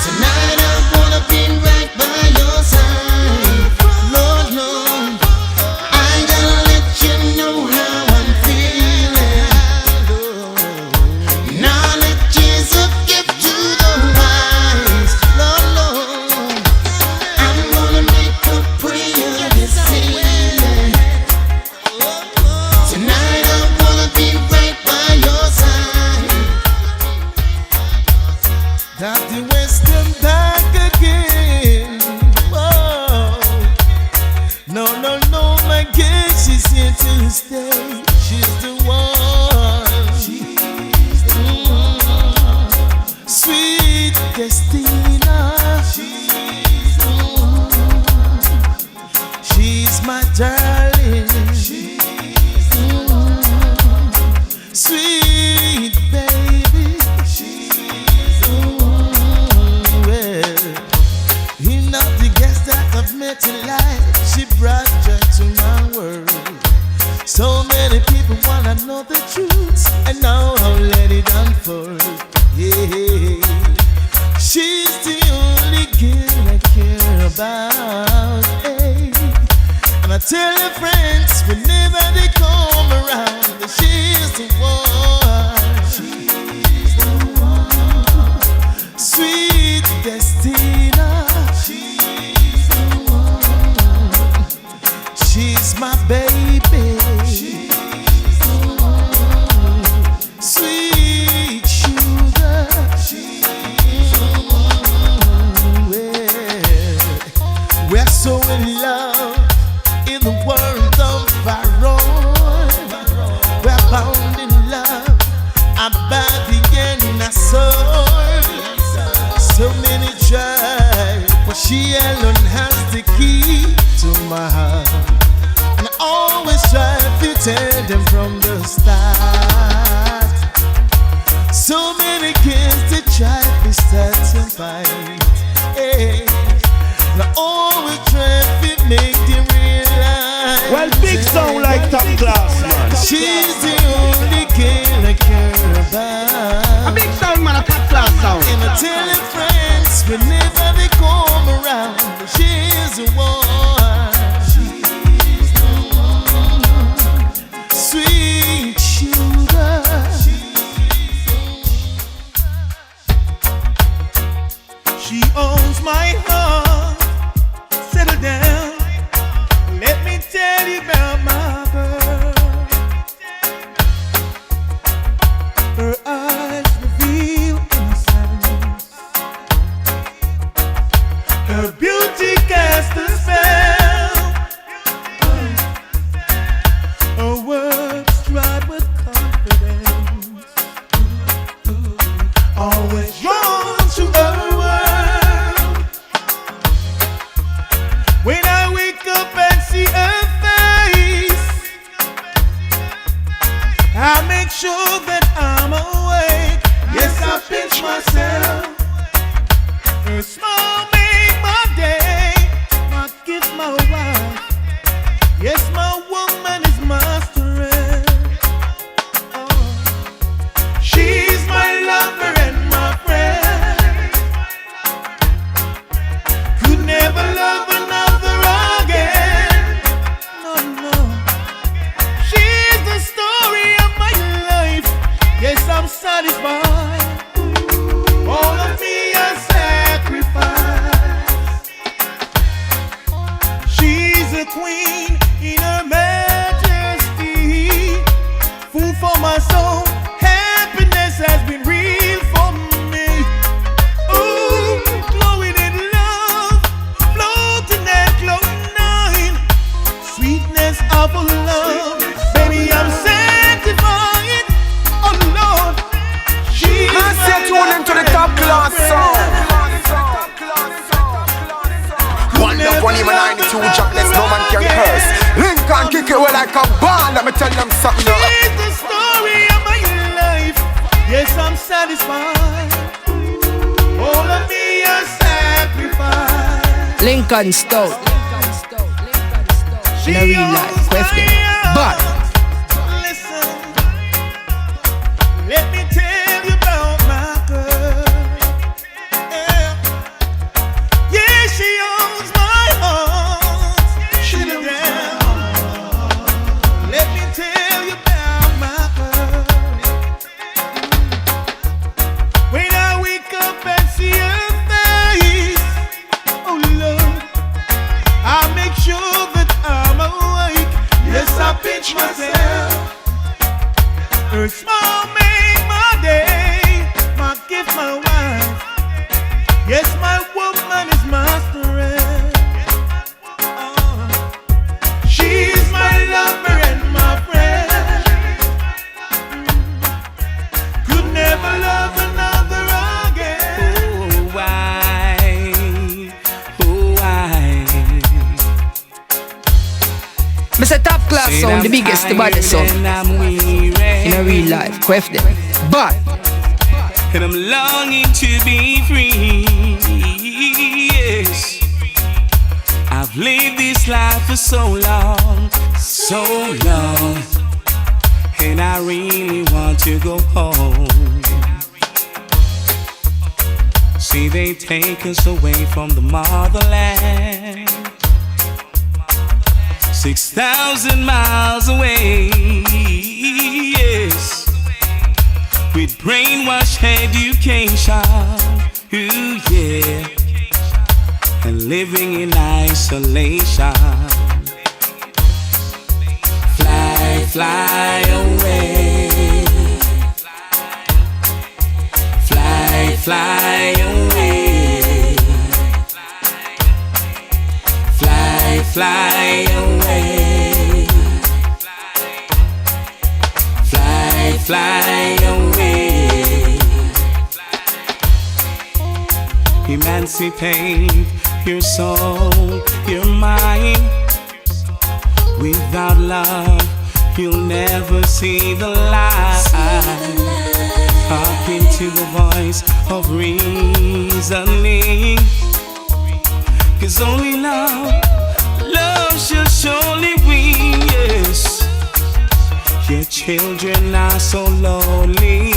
Speaker 8: Tonight I wanna be right by your side, Lord, Lord. I gotta let you know how I'm feeling. Knowledge is a gift to the wise, Lord, Lord. I'm gonna make a prayer this evening. Tonight I wanna be right by your side.
Speaker 11: Dr. Western back again. Whoa. No, no, no, my girl, she's here to stay. She's the one. She's the one. Sweet Destina. She's the one. She's my darling. She's the one. Sweet baby. She's the one. Well, you're not the guest that I've met in life. She brought joy to my world. So many people wanna know the truth, and now I'll let it unfold. Yeah, she's the only girl I care about. Hey. And I tell her friends whenever they come around that she's the one. She's the one. Sweet Destina. She's the one. She's my baby. She's the one. Sweet sugar. She's the one. We're so in love in the world of our own. We're bound in love, about the end of our soul. So many try, but she alone has the key to my heart. And I always try to tell them from the start. So many kids they try to start and fight. Hey. And I always try to make them realize.
Speaker 6: Well, big sound like top class, man.
Speaker 11: She's the only girl I care about.
Speaker 6: A big sound, man, a top class sound.
Speaker 11: And I tell her friends
Speaker 6: She owns my heart. Settle down. Let me tell you about my girl. Her eyes reveal innocence. Her beauty casts a spell. Her words stride with confidence. Always drawn to her world. When I wake up and see her face, I make sure that I'm awake. Yes, I pinch myself. Her smile make my day. My gift, my wife. Yes, my woman is my strength. Oh. She's my lover and my friend. Could never love another again. No, no. She's the story of my life. Yes, I'm satisfied. All of me a sacrifice. She's a queen in her majesty. Food for my soul. Happiness has been real for me. Ooh, glowing in love, floating at cloud nine. Sweetness of a love, baby, I'm sanctified. Oh Lord, she's
Speaker 3: I say tune into the top class song. One love, one even 92 jobless, no man can curse. Lincoln kick it well like a ball. Let me tell them something.
Speaker 6: She's the story of my life. Yes, I'm satisfied. All of me a sacrifice.
Speaker 2: Lincoln Stout. In a real life, question. But
Speaker 6: Listen, let me tell you about my girl. Yeah, yeah, she owns my heart. She down. Let me tell you about my girl. When I wake up and see her face, oh Lord, I make sure that I'm awake. Yes, I pinch myself. Her smile make my day. My gift, my wife. Yes, my woman is my strength. Oh. She's my lover and my friend. Could never love another again.
Speaker 2: Mr. Top Class Sound, the biggest, the baddest sound. In a real life, question. But
Speaker 5: And I'm longing to be free. Yes, I've lived this life for so long, and I really want to go home. See, they take us away from the motherland, 6,000 miles away. Yes, with brainwash education, ooh yeah, and living in isolation. Fly, fly away. Fly, fly away. Fly, fly away. Fly, fly away. Emancipate your soul, your mind. Without love, you'll never see the light. Hearken to the voice of reasoning, 'cause only love shall surely win. Yes, your children are so lonely,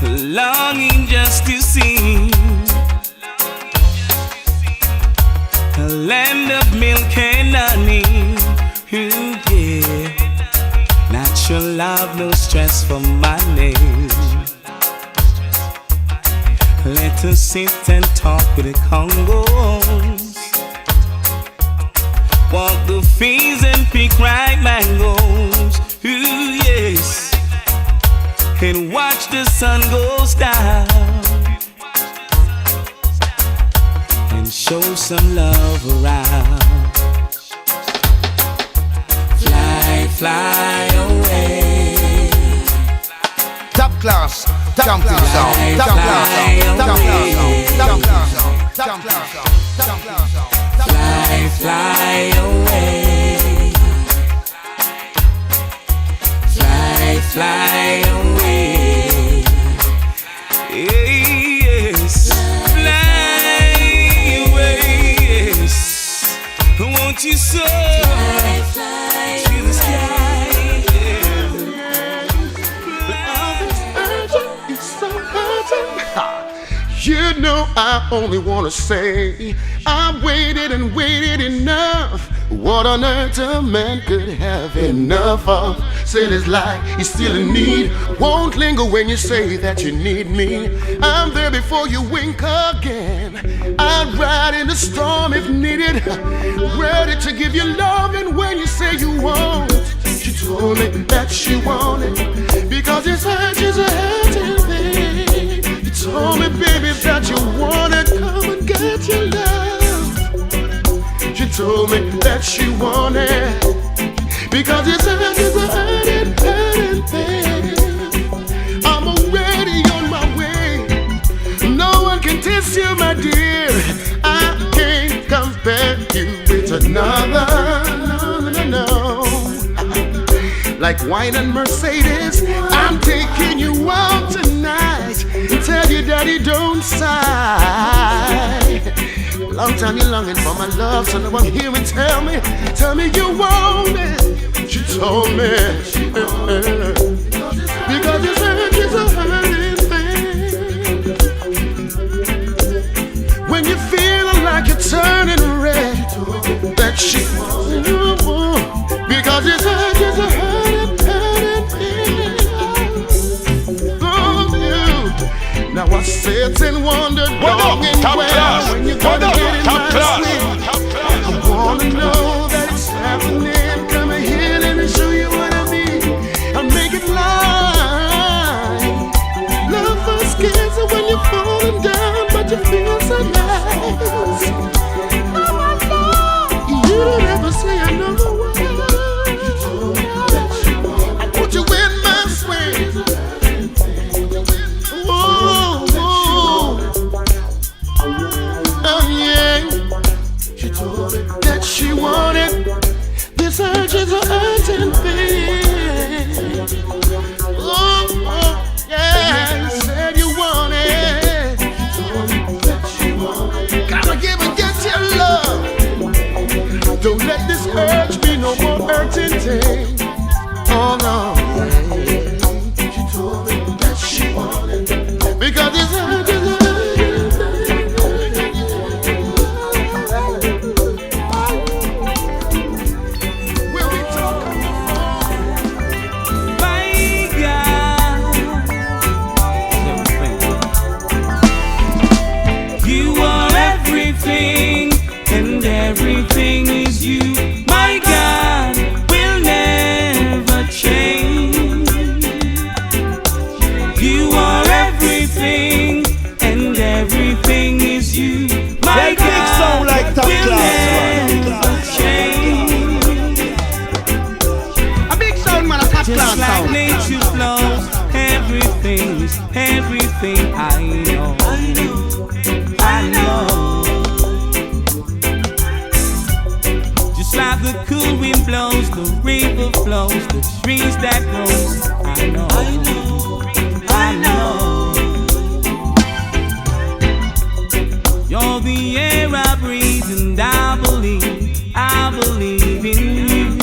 Speaker 5: longing just to see a land of milk and honey. Ooh, yeah. Natural love, no stress for money. Let us sit and talk with the Congos. Walk the fields and pick ripe mangoes. Ooh, yes. And watch the sun goes down. And show some love around. Fly, fly away.
Speaker 1: Top class, jumping sound, top class sound, top class sound, top class sound, top class sound, top class sound.
Speaker 5: Fly, fly away. Fly, fly away. Yes, fly away. Yes, won't you soar to the sky?
Speaker 8: You know I only wanna say I waited and waited enough. What on earth a man could have enough of? Say this like you're still in need. Won't linger when you say that you need me. I'm there before you wink again. I'll ride in the storm if needed. Ready to give you love, and when you say you won't, she told me that she wanted. Because it's hurt, she's a hurting thing. You told me, baby, that you wanna come and get your love. She told me that she wanted. Because it's hurt, she's a hurting thing. I'm already on my way. No one can test you, my dear. I can't compare you with another. No. Like wine and Mercedes, I'm taking you out tonight. Tell your daddy don't sigh. Long time you're longing for my love, so no one hear me tell me you want it. She told me, because it's a hurting thing. When you feel like you're turning red, that she because it's a hurting thing. Oh, you. Now I sit and wondered long and well when you're gonna get in my sleep. I wanna know that it's happening. Come here, let me show you what I mean. I'll make it live. Love first kiss when you're falling down, but you feel so nice. Oh my Lord, you don't ever say another word. I put you in my swing. Whoa, whoa. Oh yeah. She told me that she wanted. This urge is a urgent thing. Oh, oh yeah. You said you wanted. She told me that she wanted. Gotta give and get your love. Don't let this urge be no more urgent thing. Oh no. She told me that she wanted. Because this urge is a
Speaker 5: everything is you. My God will never change. You are everything, and everything is you. My God will never change.
Speaker 1: A big sound, man, a top
Speaker 5: just
Speaker 1: class
Speaker 5: like
Speaker 1: sound.
Speaker 5: nature flows, everything's everything. I know. Like the cool wind blows, the river flows, the trees that grows. I know. You're the air I breathe, and I believe in you.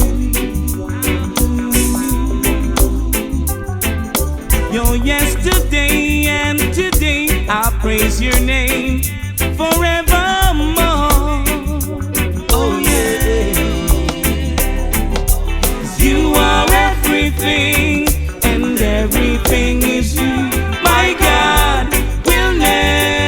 Speaker 5: You're yesterday and today, I praise your name forevermore. Oh yeah. You are everything, and everything is you. My God will never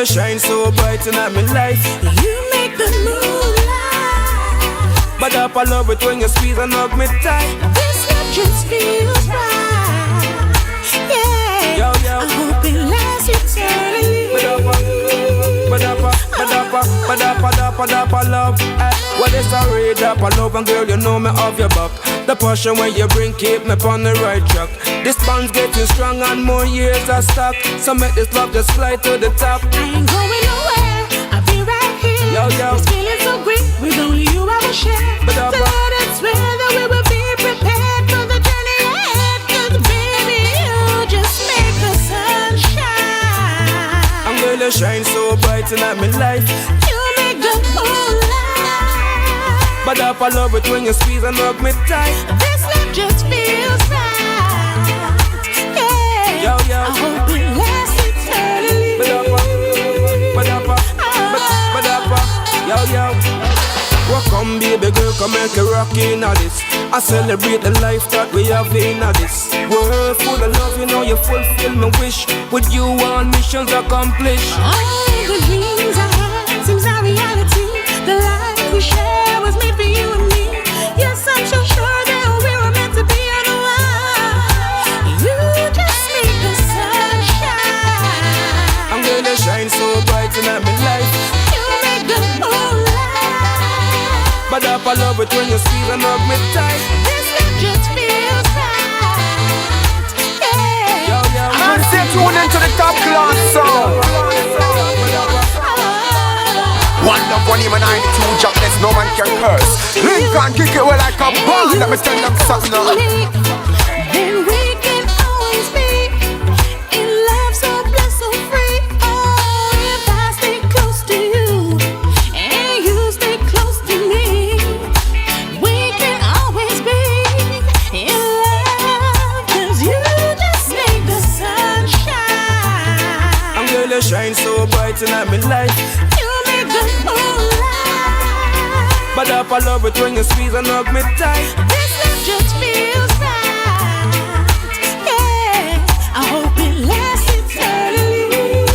Speaker 12: you shine so bright in my life.
Speaker 4: You make the moonlight.
Speaker 12: But up I love it when you squeeze and hug me tight.
Speaker 4: This love just feels right. Yeah.
Speaker 12: Yo, yo.
Speaker 4: I hope it lasts eternally.
Speaker 12: Ba-da-pa, love. What is a red up, I love, and girl, you know me off your back. The passion when you bring keep me on the right track. This band's getting strong and more years are stuck. So make this love just fly to the top.
Speaker 4: I ain't going nowhere, I'll be right here.
Speaker 12: Yo, yo.
Speaker 4: This feeling's so great, with only you I will share.
Speaker 12: Ba-da-pa.
Speaker 4: So let us swear that we will be prepared for the journey ahead. Cause baby, you just make the sun shine.
Speaker 12: I'm gonna shine so bright in my life.
Speaker 4: You make the moonlight.
Speaker 12: But up I love it when you squeeze and hug me tight.
Speaker 4: This love just feels right. Yeah.
Speaker 12: Yo, yo.
Speaker 4: I hope it lasts eternally.
Speaker 12: Ba-da-pa, yo, yo. Welcome baby girl, come make a rock in this. I celebrate the life that we have in this world full of love, you know you fulfill my wish. With you all missions accomplished.
Speaker 4: All the dreams I had seems our reality. The life we share was made for you and me. Yes, I'm so sure that we were meant to be otherwise. You just make the sun shine.
Speaker 12: I'm gonna shine so bright in my life.
Speaker 4: You make the moonlight.
Speaker 12: But up I love it when you squeeze and hug me tight.
Speaker 4: This love just feels right. Yeah.
Speaker 12: Yo, yo.
Speaker 3: Man, stay tuned into the top class sound. One love, one even 92 jobless, no man can curse. Lincoln kick it well like a ball. Let me tell them something now.
Speaker 4: Then we can always be in love, so blessed, so free. Oh, if I stay close to you and you stay close to me, we can always be in love. Cause you just make the sun shine.
Speaker 12: I'm gonna shine so bright in my life.
Speaker 4: You make the moonlight.
Speaker 12: But up I love it when you squeeze and hug me tight.
Speaker 4: This love just feels right. Yeah, I hope it lasts eternally.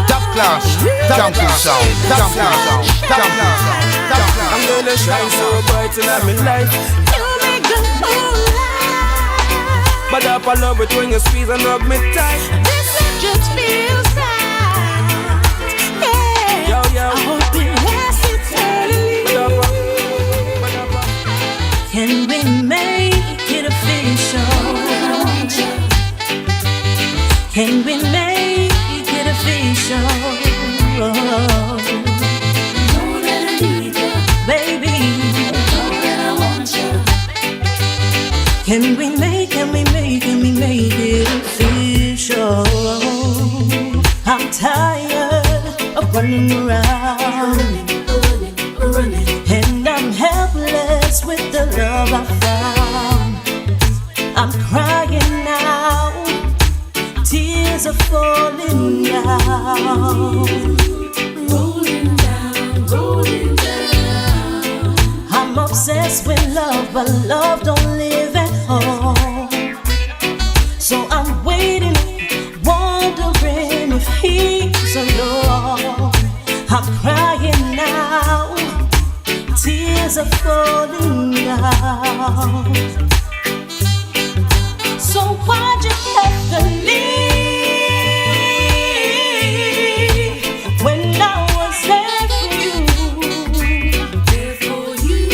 Speaker 1: Top class, jumping sound, top class sound, top class sound, top class.
Speaker 12: I'm gonna shine so bright in my life.
Speaker 4: You make the moonlight.
Speaker 12: But up I love it when you squeeze and hug me tight.
Speaker 4: This love just feels right. Yeah,
Speaker 12: Yo, yo.
Speaker 4: I hope it lasts eternally.
Speaker 7: Can we make it official? Can we make it official? Know that I need you, baby. Know that I want you. Can we make it official? I'm tired of running around. And I'm helpless with the love I found. I'm crying now, tears are falling down. Rolling down. I'm obsessed with love, but love don't live at home. So I'm waiting, wondering if he's alone. I'm crying now, tears are falling down. So why'd you have to leave when I was there for you?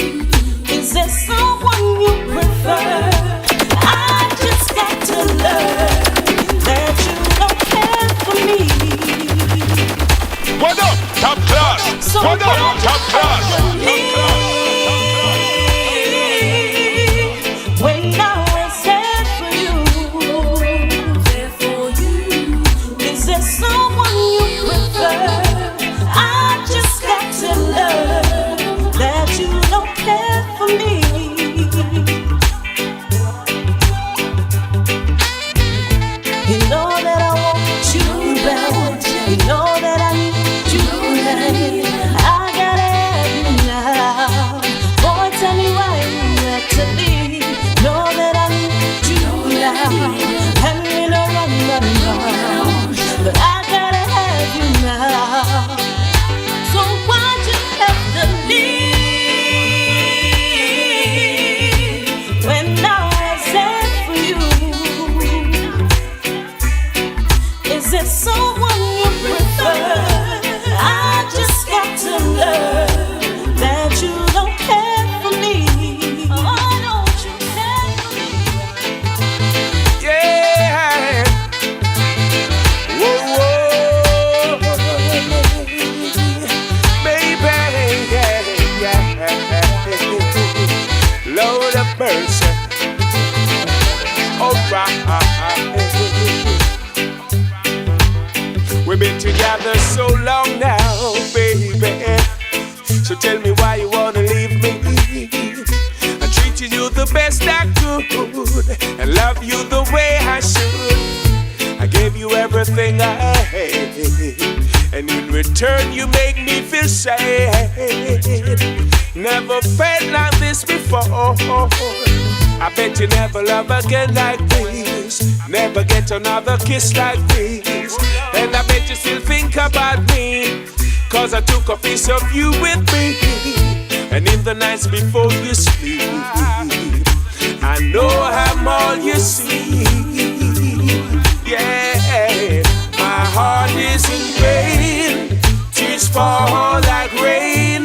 Speaker 7: Is there someone you prefer? I just got to learn that you don't care for me.
Speaker 10: What up, top class?
Speaker 7: So
Speaker 10: What up, top class?
Speaker 7: when I was there for you, is there someone you prefer? I just got to learn that you don't care for me. You know that I want you back. You know that I need you back. I gotta have you now. Boy, tell me why you had to leave. Know that I need you now. And me no run.
Speaker 4: someone you prefer. I just got to learn that you don't care for me. Oh, don't you care for me?
Speaker 12: Yeah. Whoa, whoa. Baby, yeah. Lord of mercy. Alright. We've been together so long now, baby. So tell me why you wanna leave me. I treated you the best I could and love you the way I should. I gave you everything I had, and in return you make me feel sad. Never felt like this before. I bet you never love again like this. Never get another kiss like this. And I bet you still think about me, 'cause I took a piece of you with me. And in the nights before you sleep, I know I'm all you see. Yeah, my heart is in pain. Tears fall like rain.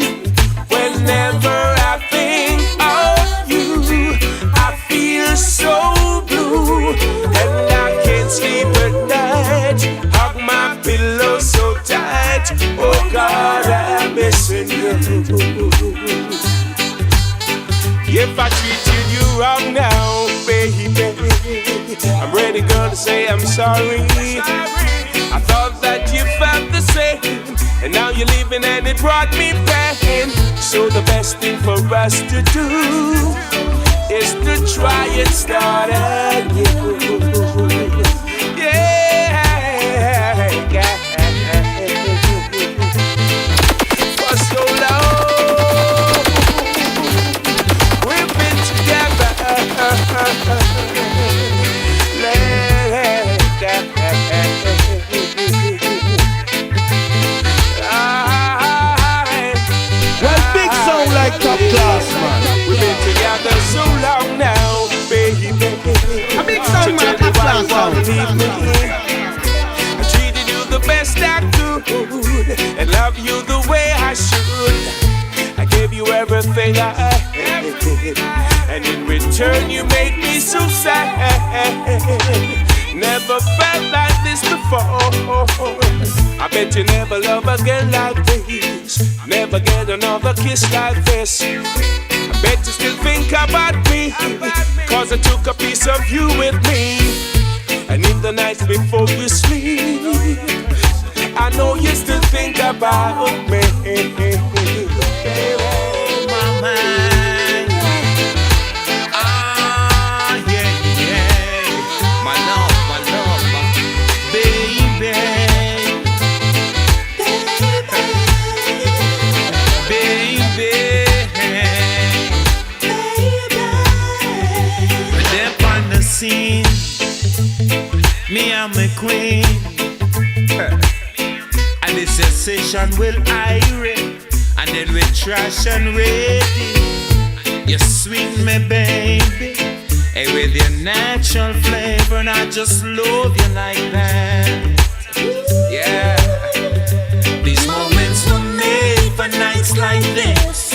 Speaker 12: Whenever I think of you, I feel so blue, and I can't sleep at night. Hug my pillow so tight. Oh God, I'm missing you. If I treated you wrong now, baby, I'm ready, girl, to say I'm sorry. I thought that you felt the same, and now you're leaving and it brought me pain. So the best thing for us to do is to try and start again. Yeah. For so long we've been together.
Speaker 11: Well, big sound like top class, man.
Speaker 12: We've been together so long now, baby.
Speaker 11: A big sound, man, top class sound.
Speaker 12: I treated you the best I could and love you the way I should. I gave you everything I had, and in return you made me so sad. Never felt like this before. I bet you never love again like this. Never get another kiss like this. I bet you still think about me, 'cause I took a piece of you with me. And in the nights before you sleep, I know you still think about me.
Speaker 11: My mind. Ah, yeah. My love, baby. Step on the scene, me and my queen. And the sensation will irate, and then we trash and ready. You sweet me, baby, hey, with your natural flavor, and I just love you like that. Yeah, these moments were made for nights like this.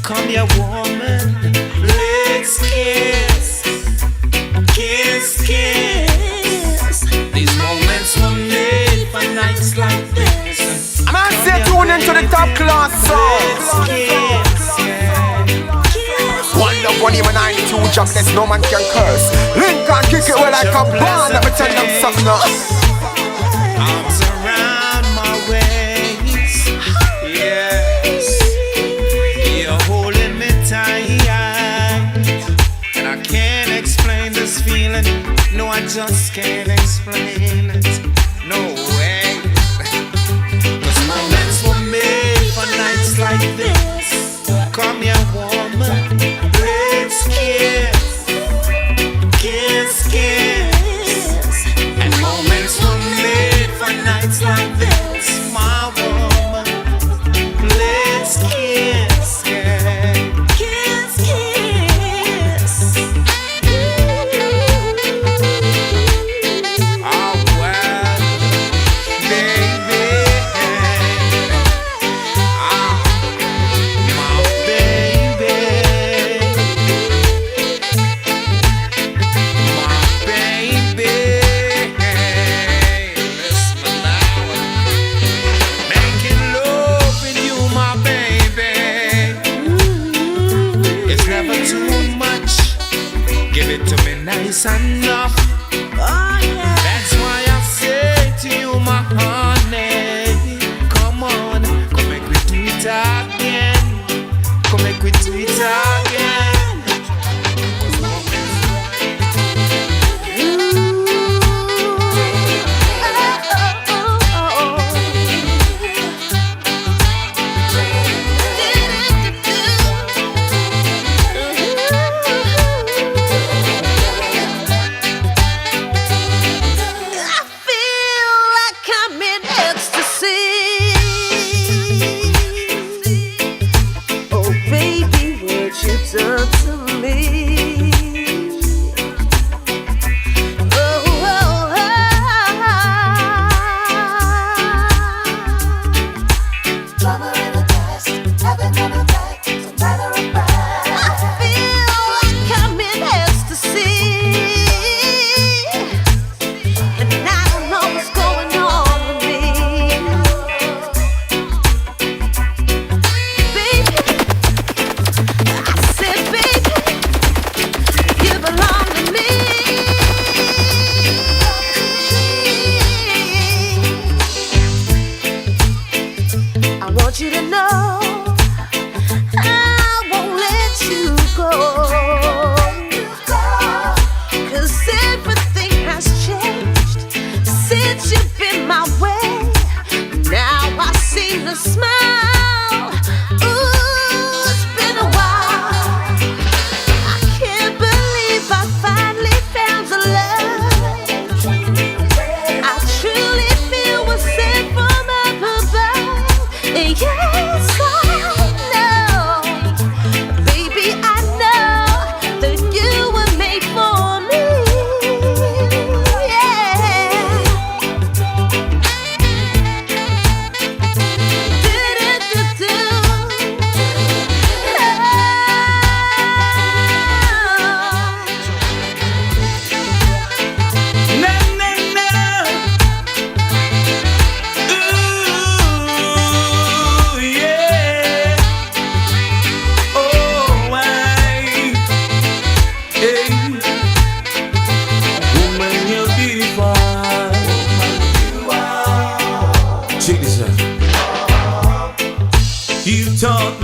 Speaker 11: Come here, woman, let's kiss, kiss, kiss. These moments were made for nights like this.
Speaker 3: Man, stay tuned into the top class songs. One love, one even 92 jobless, no man can curse. Lincoln kick it well like a band. Let me tell them something now.
Speaker 11: Arms around my waist, yes. You're holding me tight, and I can't explain this feeling. No, I just can't explain it. No way. 'Cause moments were made for nights like this. Come here, woman, let's kiss, kiss, kiss. And moments were made for nights like this, my woman. Let's kiss, yeah. Kiss, kiss. Oh, wow.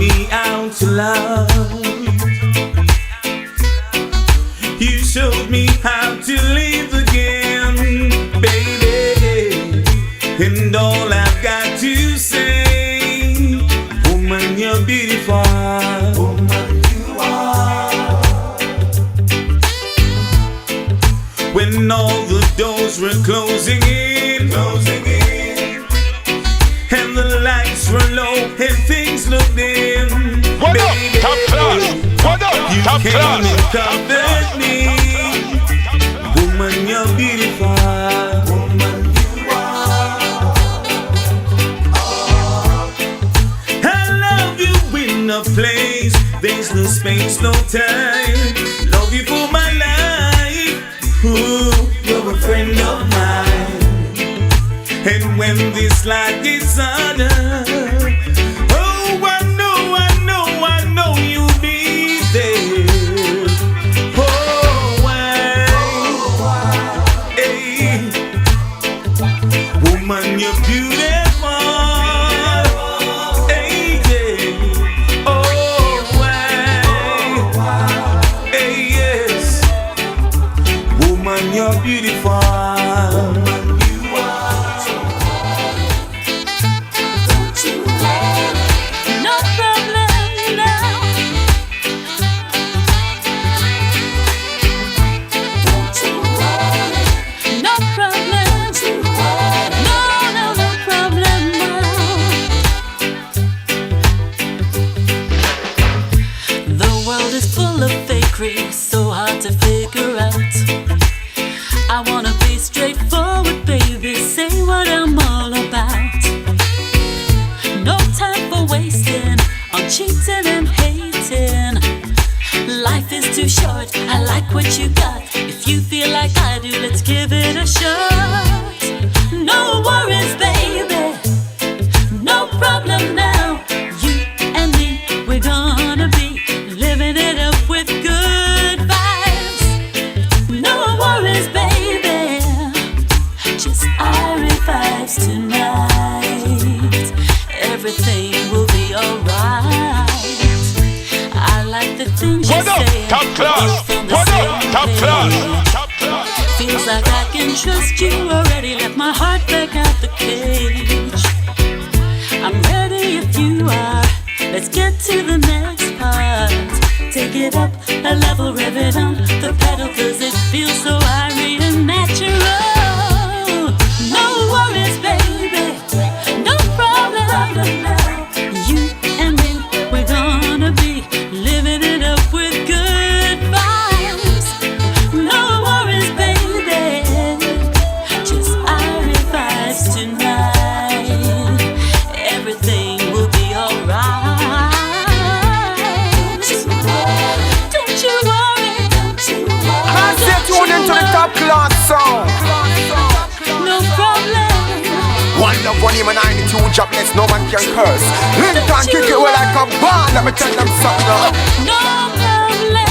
Speaker 5: me how to love. You showed me how to live again, baby. And all I've got to say, woman, you're beautiful. Woman, you are. When all the doors were closing in, and the lights were low and things looked dim,
Speaker 6: What
Speaker 5: baby,
Speaker 6: up, top class? What up,
Speaker 5: you
Speaker 6: top
Speaker 5: came
Speaker 6: class?
Speaker 5: and comforted me. Woman, you're beautiful. Woman, you are. I love you in a place, there's no space, no time. Love you for my life. Ooh, you're a friend of mine. And when this life gets harder, oh, I know you'll be there. Oh, hey, woman, you're beautiful. Hey, yeah. Oh, hey, yes. Woman, you're beautiful.
Speaker 4: So hard to figure out. I wanna be straightforward, baby. Say what I'm all about. No time for wasting on cheating and hating. Life is too short. I like what you got. If you feel like I do, let's give it a shot. No worries, baby. No problem now. You and me, we're gonna be living it up with good vibes. No worries, baby. Just Irie vibes tonight. Everything will be alright. I like the things you say.
Speaker 6: Top class. What up, top class? Top class.
Speaker 4: Feels like I can trust you already. Let my heart back out the cage. I'm ready if you are. Let's get to the next part. Take it up a level, rev it on the pedal, cause it feels so irie and natural. No worries, baby, no problem. You and me, we're gonna be living it up with good vibes. No worries, baby, just irie vibes tonight. Everything will be alright.
Speaker 3: Tune into the top class sound.
Speaker 4: No problem.
Speaker 3: One love, one him and 92 jobless, no man can curse. Lincoln kick it well like a band. Let me tell them something.
Speaker 4: No problem.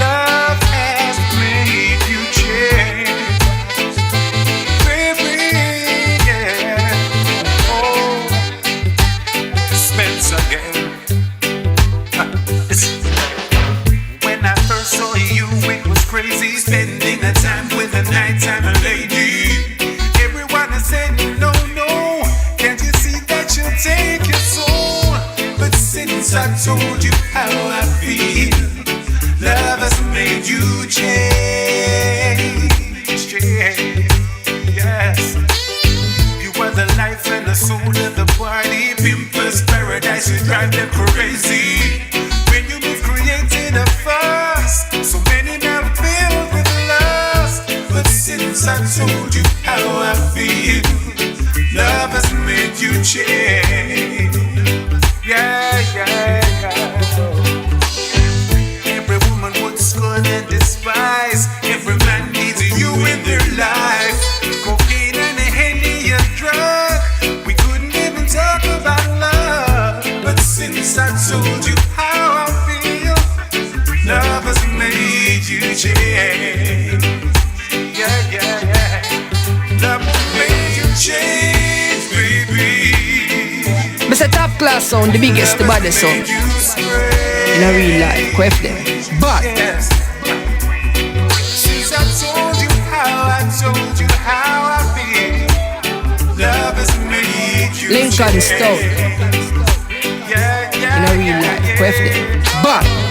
Speaker 6: Love has made you change, baby, yeah. Oh, Spence again. When I first saw you, it was crazy. Spending the time with a nighttime lady. Everyone has said no, no. Can't you see that you'll take your soul? But since I told you how I feel, love has made you change. Yes, you are the life and the soul of the party. Pimpers paradise, you drive them crazy. When you be creating a fuss, so many now filled with lust. But since I told you how I feel, love has made you change. Yeah, yeah, yeah. Every woman would scorn and despise. Every man needs you in their life. Cocaine and a Henny a drug. We couldn't even talk about love. But since I told you how I feel, love has made you change.
Speaker 2: It's a top class sound, the biggest, the baddest sound. In a real life, quaff them. But
Speaker 13: since I told you how I feel, love has made you
Speaker 2: Lincoln Stout. In a real life, quaff them. But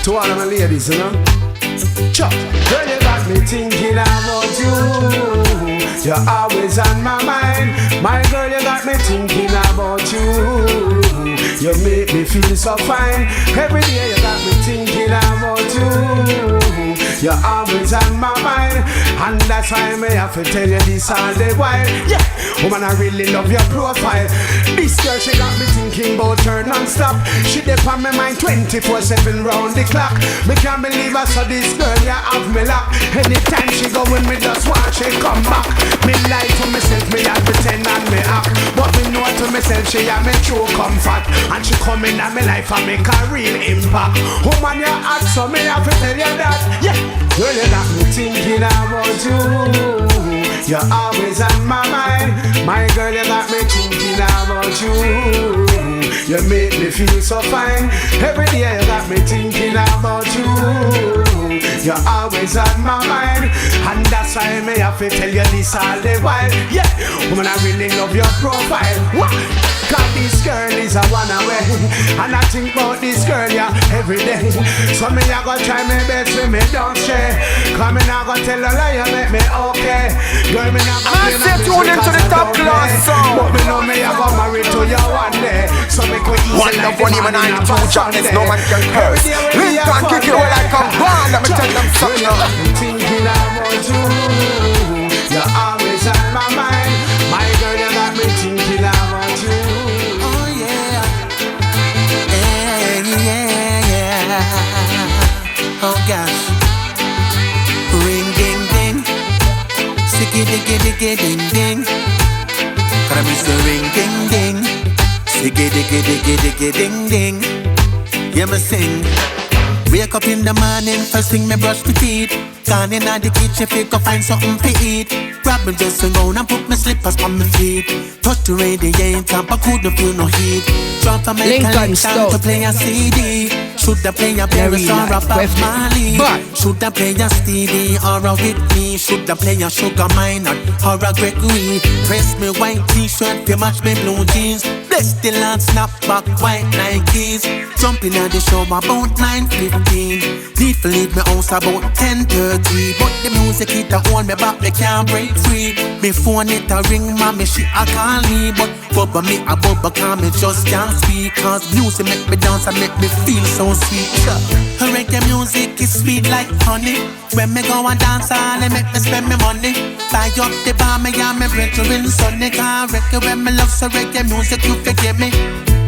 Speaker 6: To all of my ladies, you know. Chop. Girl, you got me thinking about you. You're always on my mind. My girl, you got me thinking about you. You make me feel so fine. Every day you got me thinking about you. You're always on my mind. And that's why I have to tell you this all the while. Yeah, woman, I really love your profile. This girl, she got me thinking about her non-stop. She dey on my mind 24/7 round the clock. Me can't believe I saw this girl, you have me locked. Anytime she go with me, just watch she come back. Me lie to myself, me and pretend and me act. But me know to myself, she have me true comfort. And she come in my life and make a real impact. Woman, you hot, so me have to tell you that. Yeah, girl, you got me thinking about you. You're always on my mind. My girl, you got me thinking about you. You make me feel so fine. Every day you got me thinking about you. You're always on my mind. And that's why I may have to tell you this all the while. Yeah, woman, I really love your profile. What? Cause this girl is a one away. And I think about this girl, yeah, every day. So me I go try my best with me don't share. Cause me not go tell a lie, you make me okay. Girl, me not go play my
Speaker 3: tune into the top class song.
Speaker 6: But me know me I go marry to you one day. So me go easy
Speaker 3: one
Speaker 6: like
Speaker 3: love, one even 92 chapters, no man can curse. Lincoln kick it well like a band. Let me tell them something now.
Speaker 6: Thinking about you. You're always on my mind. My girl, you got me thinking about you.
Speaker 8: Oh yeah, yeah. Oh gosh, ring ding ding, sticky diggy diggy ding ding. Gotta miss the ring ding ding, sticky diggy diggy diggy ding ding. Yeah, me sing. Wake up in the morning, first thing me brush my teeth. Gone in the kitchen, pick up find something to eat. Grab me dressing gown and put my slippers on my feet. Touch the radiator, but couldn't feel no heat. Drop a Lincoln stop to play a CD. Should I play a Paris or a Bob Marley? Should I play a Stevie or a Whitney? Should I play a Sugar Minor or a Gregory? Press me white t-shirt to match me blue jeans. Bless the land, snap back white Nikes. Jumping at the show about 9:15. Need to leave my house about 10:30. But the music it a hold me back, me can't break free. Me phone it a ring, mommy she a call me. But bubba me a bubba cause me just can't speak. Cause music make me dance and make me feel so sweet. Reggae music is sweet like honey. When me go and dance all it make me spend me money. Buy up the bar, me and me brethren sonny. Cause reggae when me love so reggae music you forgive me.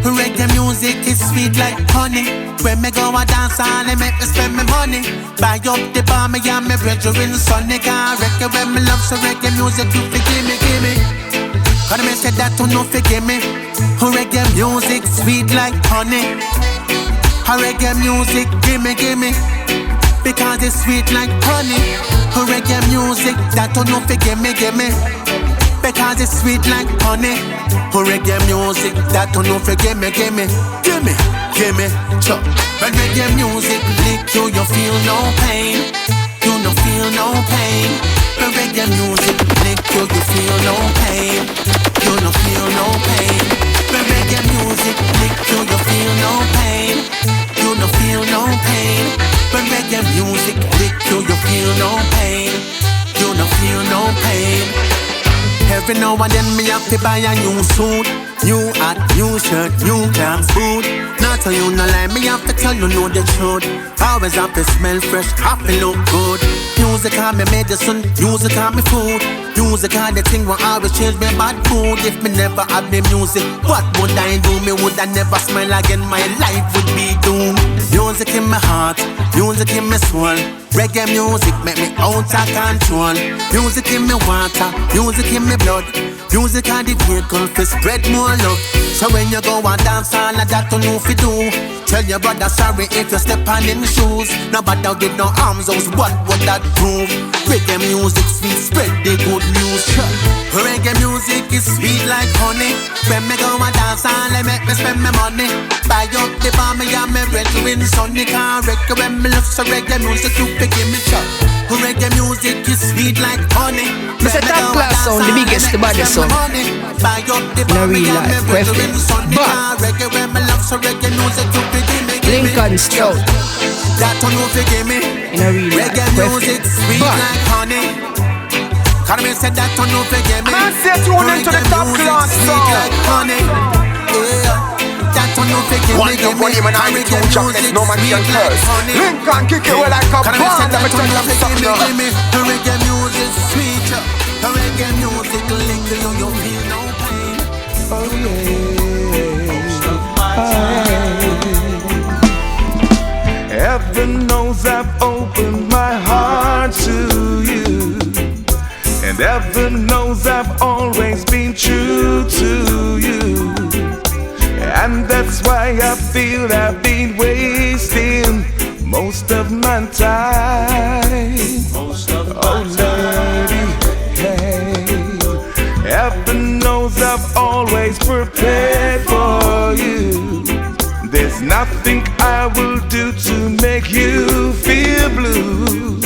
Speaker 8: Reggae music is sweet like honey. When me go and dance all it make me spend me money. Buy up the bar, me and me brethren sonny. Cause reggae when me love so reggae music you forgive me, give me. Cause me say that to no forgive me. Reggae music sweet like honey. Reggae music gimme gimme. Because it's sweet like honey. Reggae music that to no forgive me, give me. Because it's sweet like honey. Reggae music that to no forgive me, give me. Gimme, gimme, chop. When reggae music lick you, you feel no pain. You no feel no pain. When reggae music lick you, you feel no pain. You no feel no pain. When reggae music lick you, you feel no pain. You no feel no pain. When reggae music lick you, you feel no pain. You no feel no pain. Every now and then me have to buy a new suit, new hat, new shirt, new clothes, food. Not so you no lie, me have to tell you know the truth. Always have to smell fresh, have to look good. Music on me medicine, music on me food. Music on the thing will always change me bad mood. If me never have the music, what would I do? Me would I never smile again, my life would be doomed. Music in my heart, music in my soul. Reggae music make me out of control. Music in me water, music in me blood. Music on the vehicle for spread more love. So when you go and dance all of that to know fi do. Tell your brother sorry if you step on him shoes. Nobody with no arms out, what would that prove? Reggae music sweet, spread the good news. Reggae music is sweet like honey. When me go and dance all I make me spend my money. Buy up the bar, me and me brethren sonny. Cause reggae when me love so reggae music you give me chop. Reggae music is sweet like honey.
Speaker 2: It's a top class sound, the biggest, the baddest sound. In a real life, question. But Lincoln Stout.
Speaker 3: That don't know if you give me.
Speaker 2: In a real life,
Speaker 3: reggae music, sweet like honey. Can me say that don't know if you give me.
Speaker 14: Man, say tune into the top class
Speaker 3: sweet like honey. Yeah. That don't know if you give me.
Speaker 14: One of him and I with two chocolates, no man can curse. Lincoln kick it well like a band. Let me tell you something now.
Speaker 3: The reggae music sweet. The reggae music linger you, you feel no pain.
Speaker 11: Oh yeah. Heaven knows I've opened my heart to you, and heaven knows I've always been true to you, and that's why I feel I've been wasting most of my time. Oh lady, hey, heaven knows I've always prepared for you. There's nothing I will do to make you feel blue.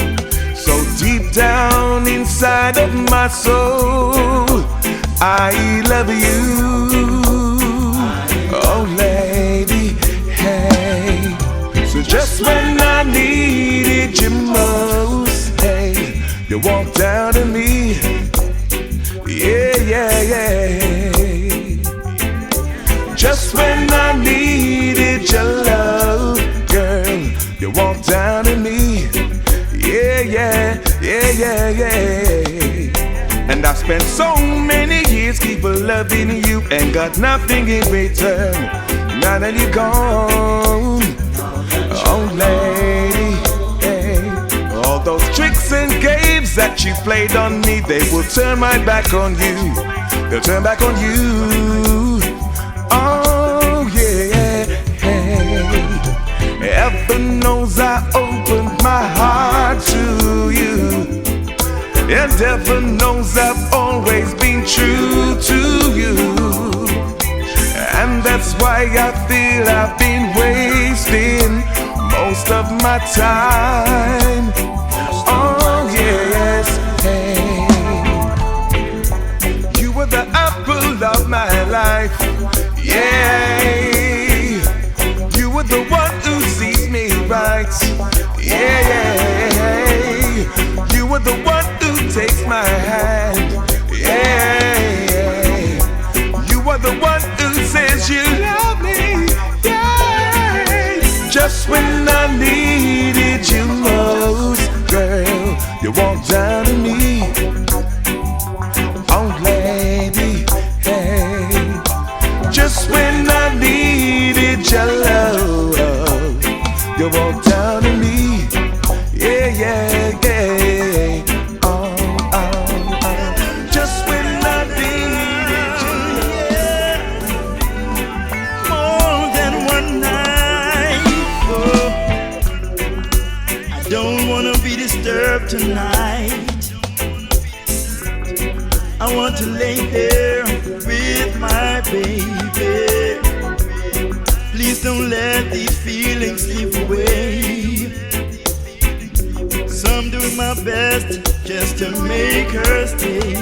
Speaker 11: So deep down inside of my soul, I love you. Oh lady, hey. So just when I needed you most, hey, you walked down to me. Yeah, yeah, yeah. Just when I needed your love, girl, you walked down to me. Yeah, yeah, yeah, yeah, yeah. And I spent so many years keep loving you and got nothing in return. Now that you're gone, oh lady, hey. All those tricks and games that you played on me, they will turn my back on you. They'll turn back on you. Oh yeah, hey. Heaven knows I opened my heart to you, and heaven knows I've always been true to you, and that's why I feel I've been wasting most of my time. Oh yes, hey. You were the apple of my life. Yeah, you were the one who sees me right. Yeah, you were the one who takes my hand. Yeah, you are the one who says you love me. Yeah, just when I needed you most, girl, you walked down to me. Oh lady, hey. Just when I needed your love, you walked down to me. Yeah, yeah, yeah. Oh, oh, oh. Just when I needed you, yeah.
Speaker 10: More than one night. Oh, I don't wanna be disturbed tonight. I want to lay here with my baby. Please don't let these feelings slip away. So I'm doing my best just to make her stay.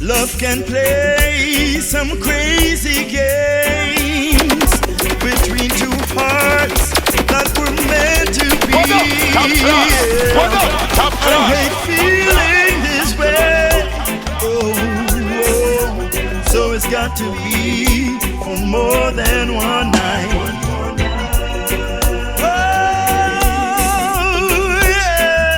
Speaker 10: Love can play some crazy games between two hearts that were meant to be. I hate feeling this way. So it's got to be for more than one night. Oh yeah,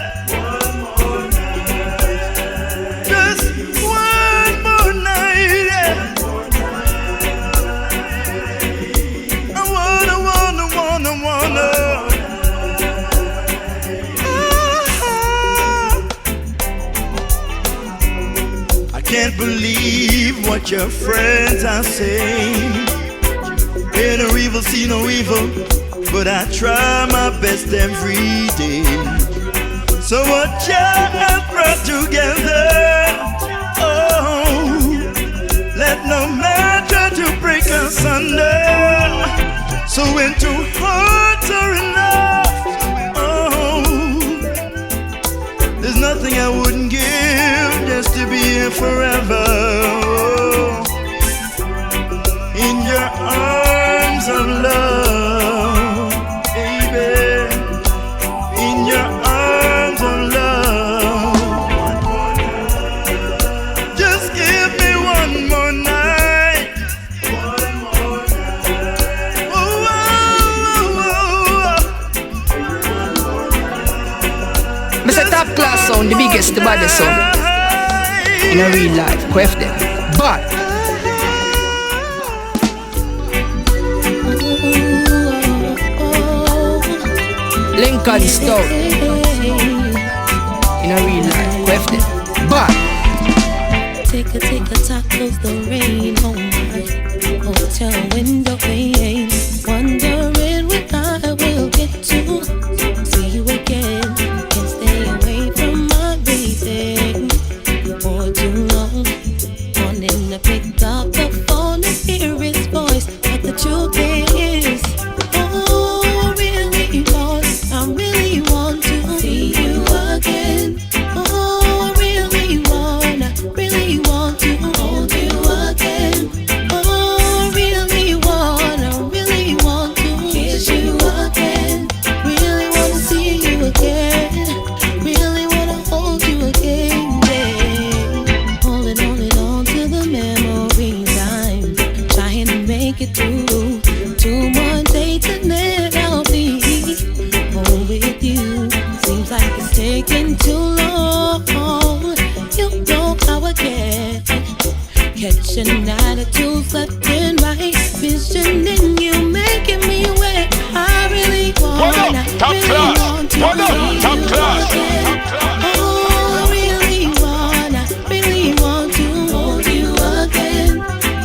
Speaker 10: just one more night. Yeah. I wanna. I can't believe what your friends are saying. Ain't no evil, see no evil, but I try my best every day. So what Jah has brought together, oh, let no man try to break asunder. So when two hearts are enough, oh, there's nothing I wouldn't give just to be here forever. Oh, in your arms of love.
Speaker 2: the baddest son in a real life, quaff them. But Lincoln Stout in a real life, quaff them. But
Speaker 7: take a talk, close the rain on my hotel window pane, wondering when I will get to see you again. Can't stay away from my baby for too long. Wanting to pick up the phone and hear his voice, but the truth is, oh, I really want to see you again. Oh, I really want to hold you again. Oh, I really want to kiss you again. Really want to see you again. Really want to hold you again. Yeah. Holding on to the memories. I'm trying to make it through 2 more days and then I'll be home with you. Seems like it's taking too long. You know how I get, catching attitudes left and right, visioning you, making me wet. I really want to see you again. Oh, I really want to hold you again.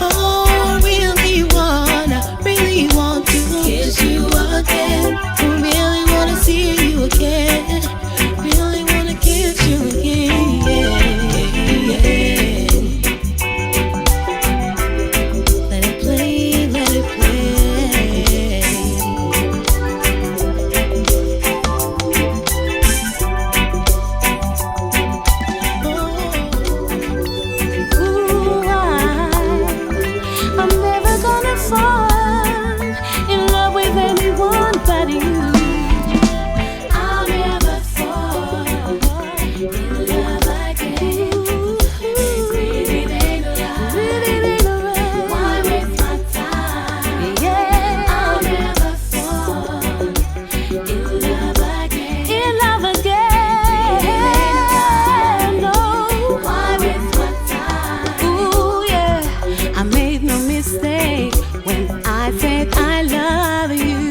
Speaker 7: Oh, I really want to kiss you again. I really want to see you again. Really want to kiss you again. Let it play, let it play. Ooh, I'm never gonna fall in love with anyone but you. I'll never fall in love again. Really ain't right. Why waste my time? Yeah, I'll never fall in love again. No, why waste my time? Ooh, yeah, I made no mistake when I said I love you.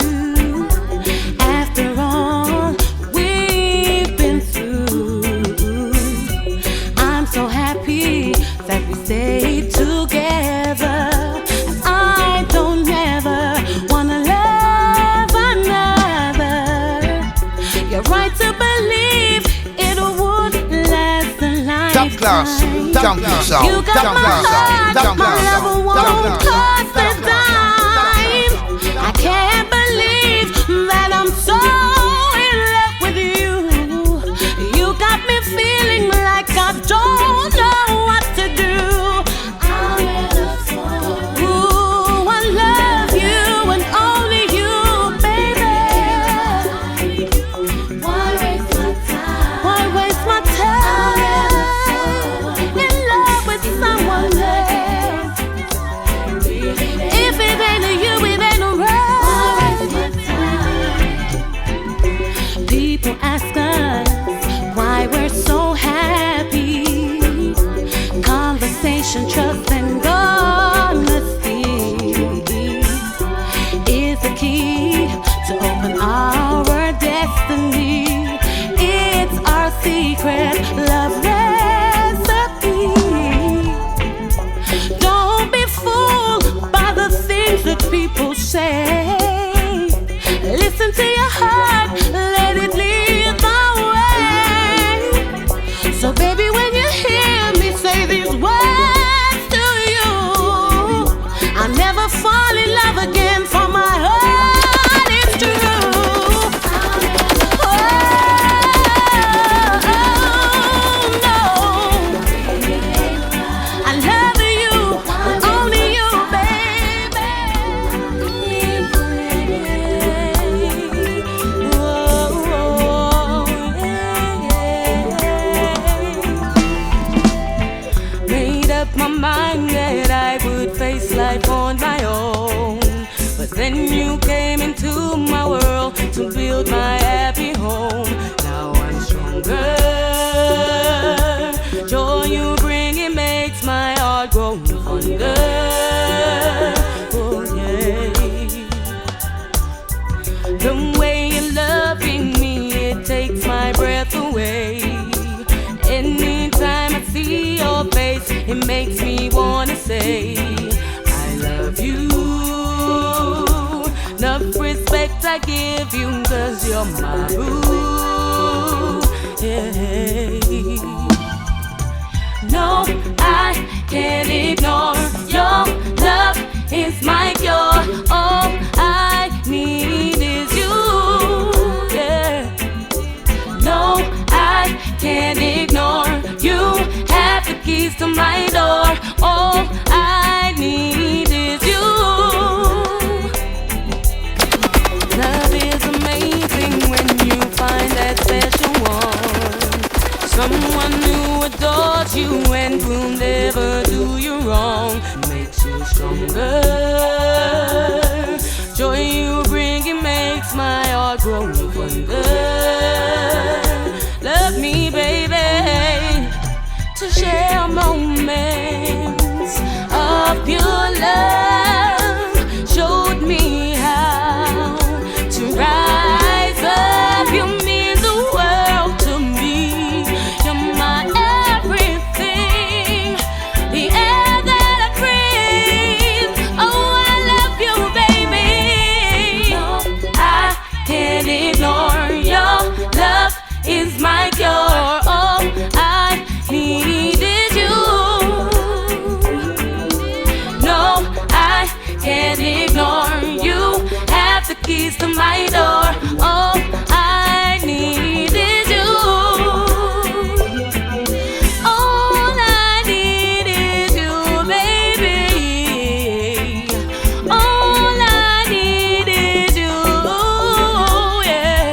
Speaker 7: After all we've been through, I'm so happy that we stayed together. I don't ever wanna love another. You're right to believe it would last a lifetime.
Speaker 1: Top class, jumping sound.
Speaker 7: You got my heart, my love won't cost a dime. I can't believe that I'm so in love with you. You got me feeling like I don't know what to do. Ooh, I love you and only you, baby. Why waste my time in love with someone else? If it ain't you, it ain't right. People ask us why we're so happy. Conversation, trust, and honesty is the key to open our destiny. It's our secret love recipe. Don't be fooled by the things that people say. Listen to your heart, let it lead the way. So baby, when you hear me say these words to you, I'll never fall in love again, for my heart is true. Oh, no, I love you, only you, baby. Made up my mind that I would face life on my own, but then you came into my world to build my happy home. Now I'm stronger.
Speaker 4: heart grows fonder. Oh yeah. The way you're loving me, it takes my breath away. Anytime I see your face, it makes me wanna say I love you. Enough respect I give you, 'cause you're my boo. Yeah. No, I can't ignore your love is my cure. All I need is you. Yeah. No, I can't ignore you. Have the keys to my door. All I need is you. Love is amazing when you find that special one. Someone who adores you and will never do you wrong. Makes you stronger. Joy you bring, it makes my heart grow fonder. Love me, baby, to share moments of pure love. Showed me how to rise up. You mean the world to me. You're my everything, the air that I breathe. Oh, I love you, baby. No, I can't ignore your love is my cure. All I need is you. No, I can't ignore you. Have the keys to my door. All I need is you. All I need is you, baby. All I need is you, yeah.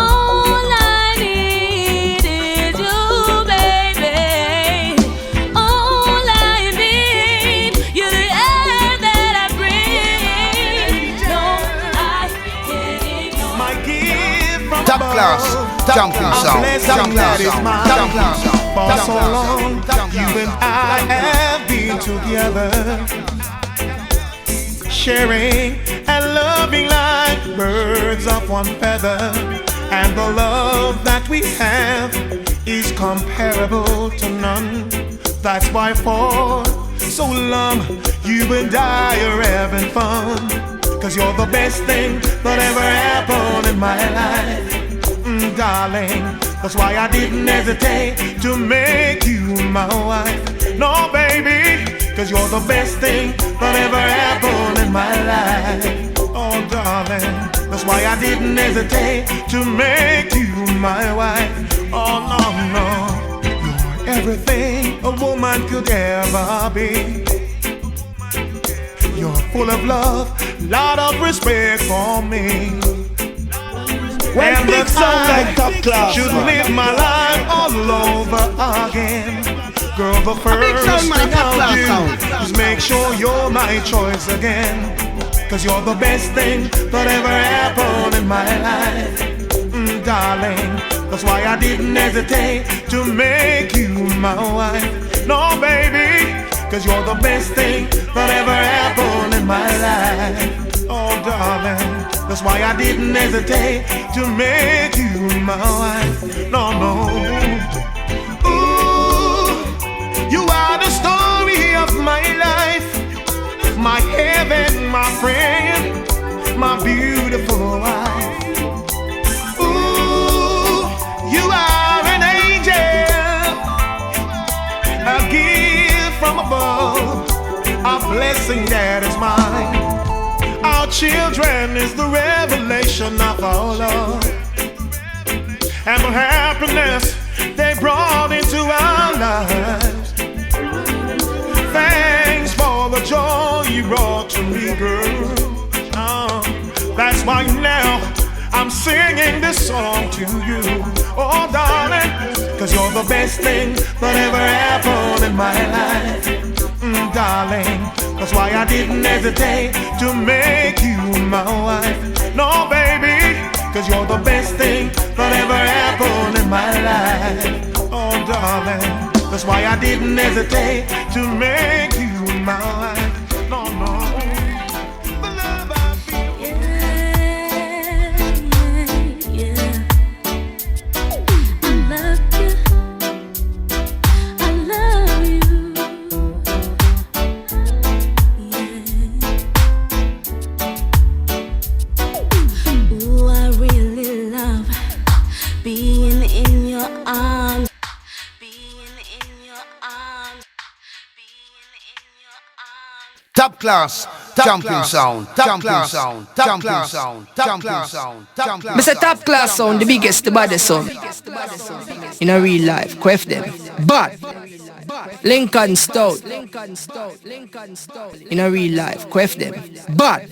Speaker 4: All I need is you, baby. All I need, you're the air that I breathe. No, I can't ignore
Speaker 6: My gift from
Speaker 1: Top class, jumping sound, top class sound, top class sound.
Speaker 6: For so long, you and I have been together, sharing and loving like birds of one feather. And the love that we have is comparable to none. That's why for so long, you and I are having fun. 'Cause you're the best thing that ever happened in my life, darling. That's why I didn't hesitate to make you my wife. No, baby, 'cause you're the best thing that ever happened in my life. Oh, darling, that's why I didn't hesitate to make you my wife. Oh, no, no, you're everything a woman could ever be. You're full of love, lot of respect for me.
Speaker 11: When big sound like Top Class
Speaker 6: should live my life all over again. Girl, the first thing I'll do is make sure you're my choice again. 'Cause you're the best thing that ever happened in my life, darling. That's why I didn't hesitate to make you my wife. No, baby, 'cause you're the best thing that ever happened in my life. Oh, darling, that's why I didn't hesitate to make you my wife. No, no. Ooh, you are the story of my life, my heaven, my friend, my beautiful wife. Ooh, you are an angel, a gift from above, a blessing that is mine. Our children is the revelation of our love, and the happiness they brought into our lives. Thanks for the joy you brought to me, girl. Oh, that's why now I'm singing this song to you. Oh, darling, 'cause you're the best thing that ever happened in my life, darling. That's why I didn't hesitate to make you my wife. No, baby, 'cause you're the best thing that ever happened in my life. Oh, darling,
Speaker 11: That's why I didn't hesitate to make you mine. No, no. The love I feel.
Speaker 4: Yeah. I love you. I love you. Yeah. Ooh, I really love being in your arms.
Speaker 1: Top class, jumping sound, top class sound, top class sound, top class sound, top class.
Speaker 2: Mr. Top class sound, the biggest, the baddest sound. In a real life, quaff them. But Lincoln Stout. In a real life, quaff them. But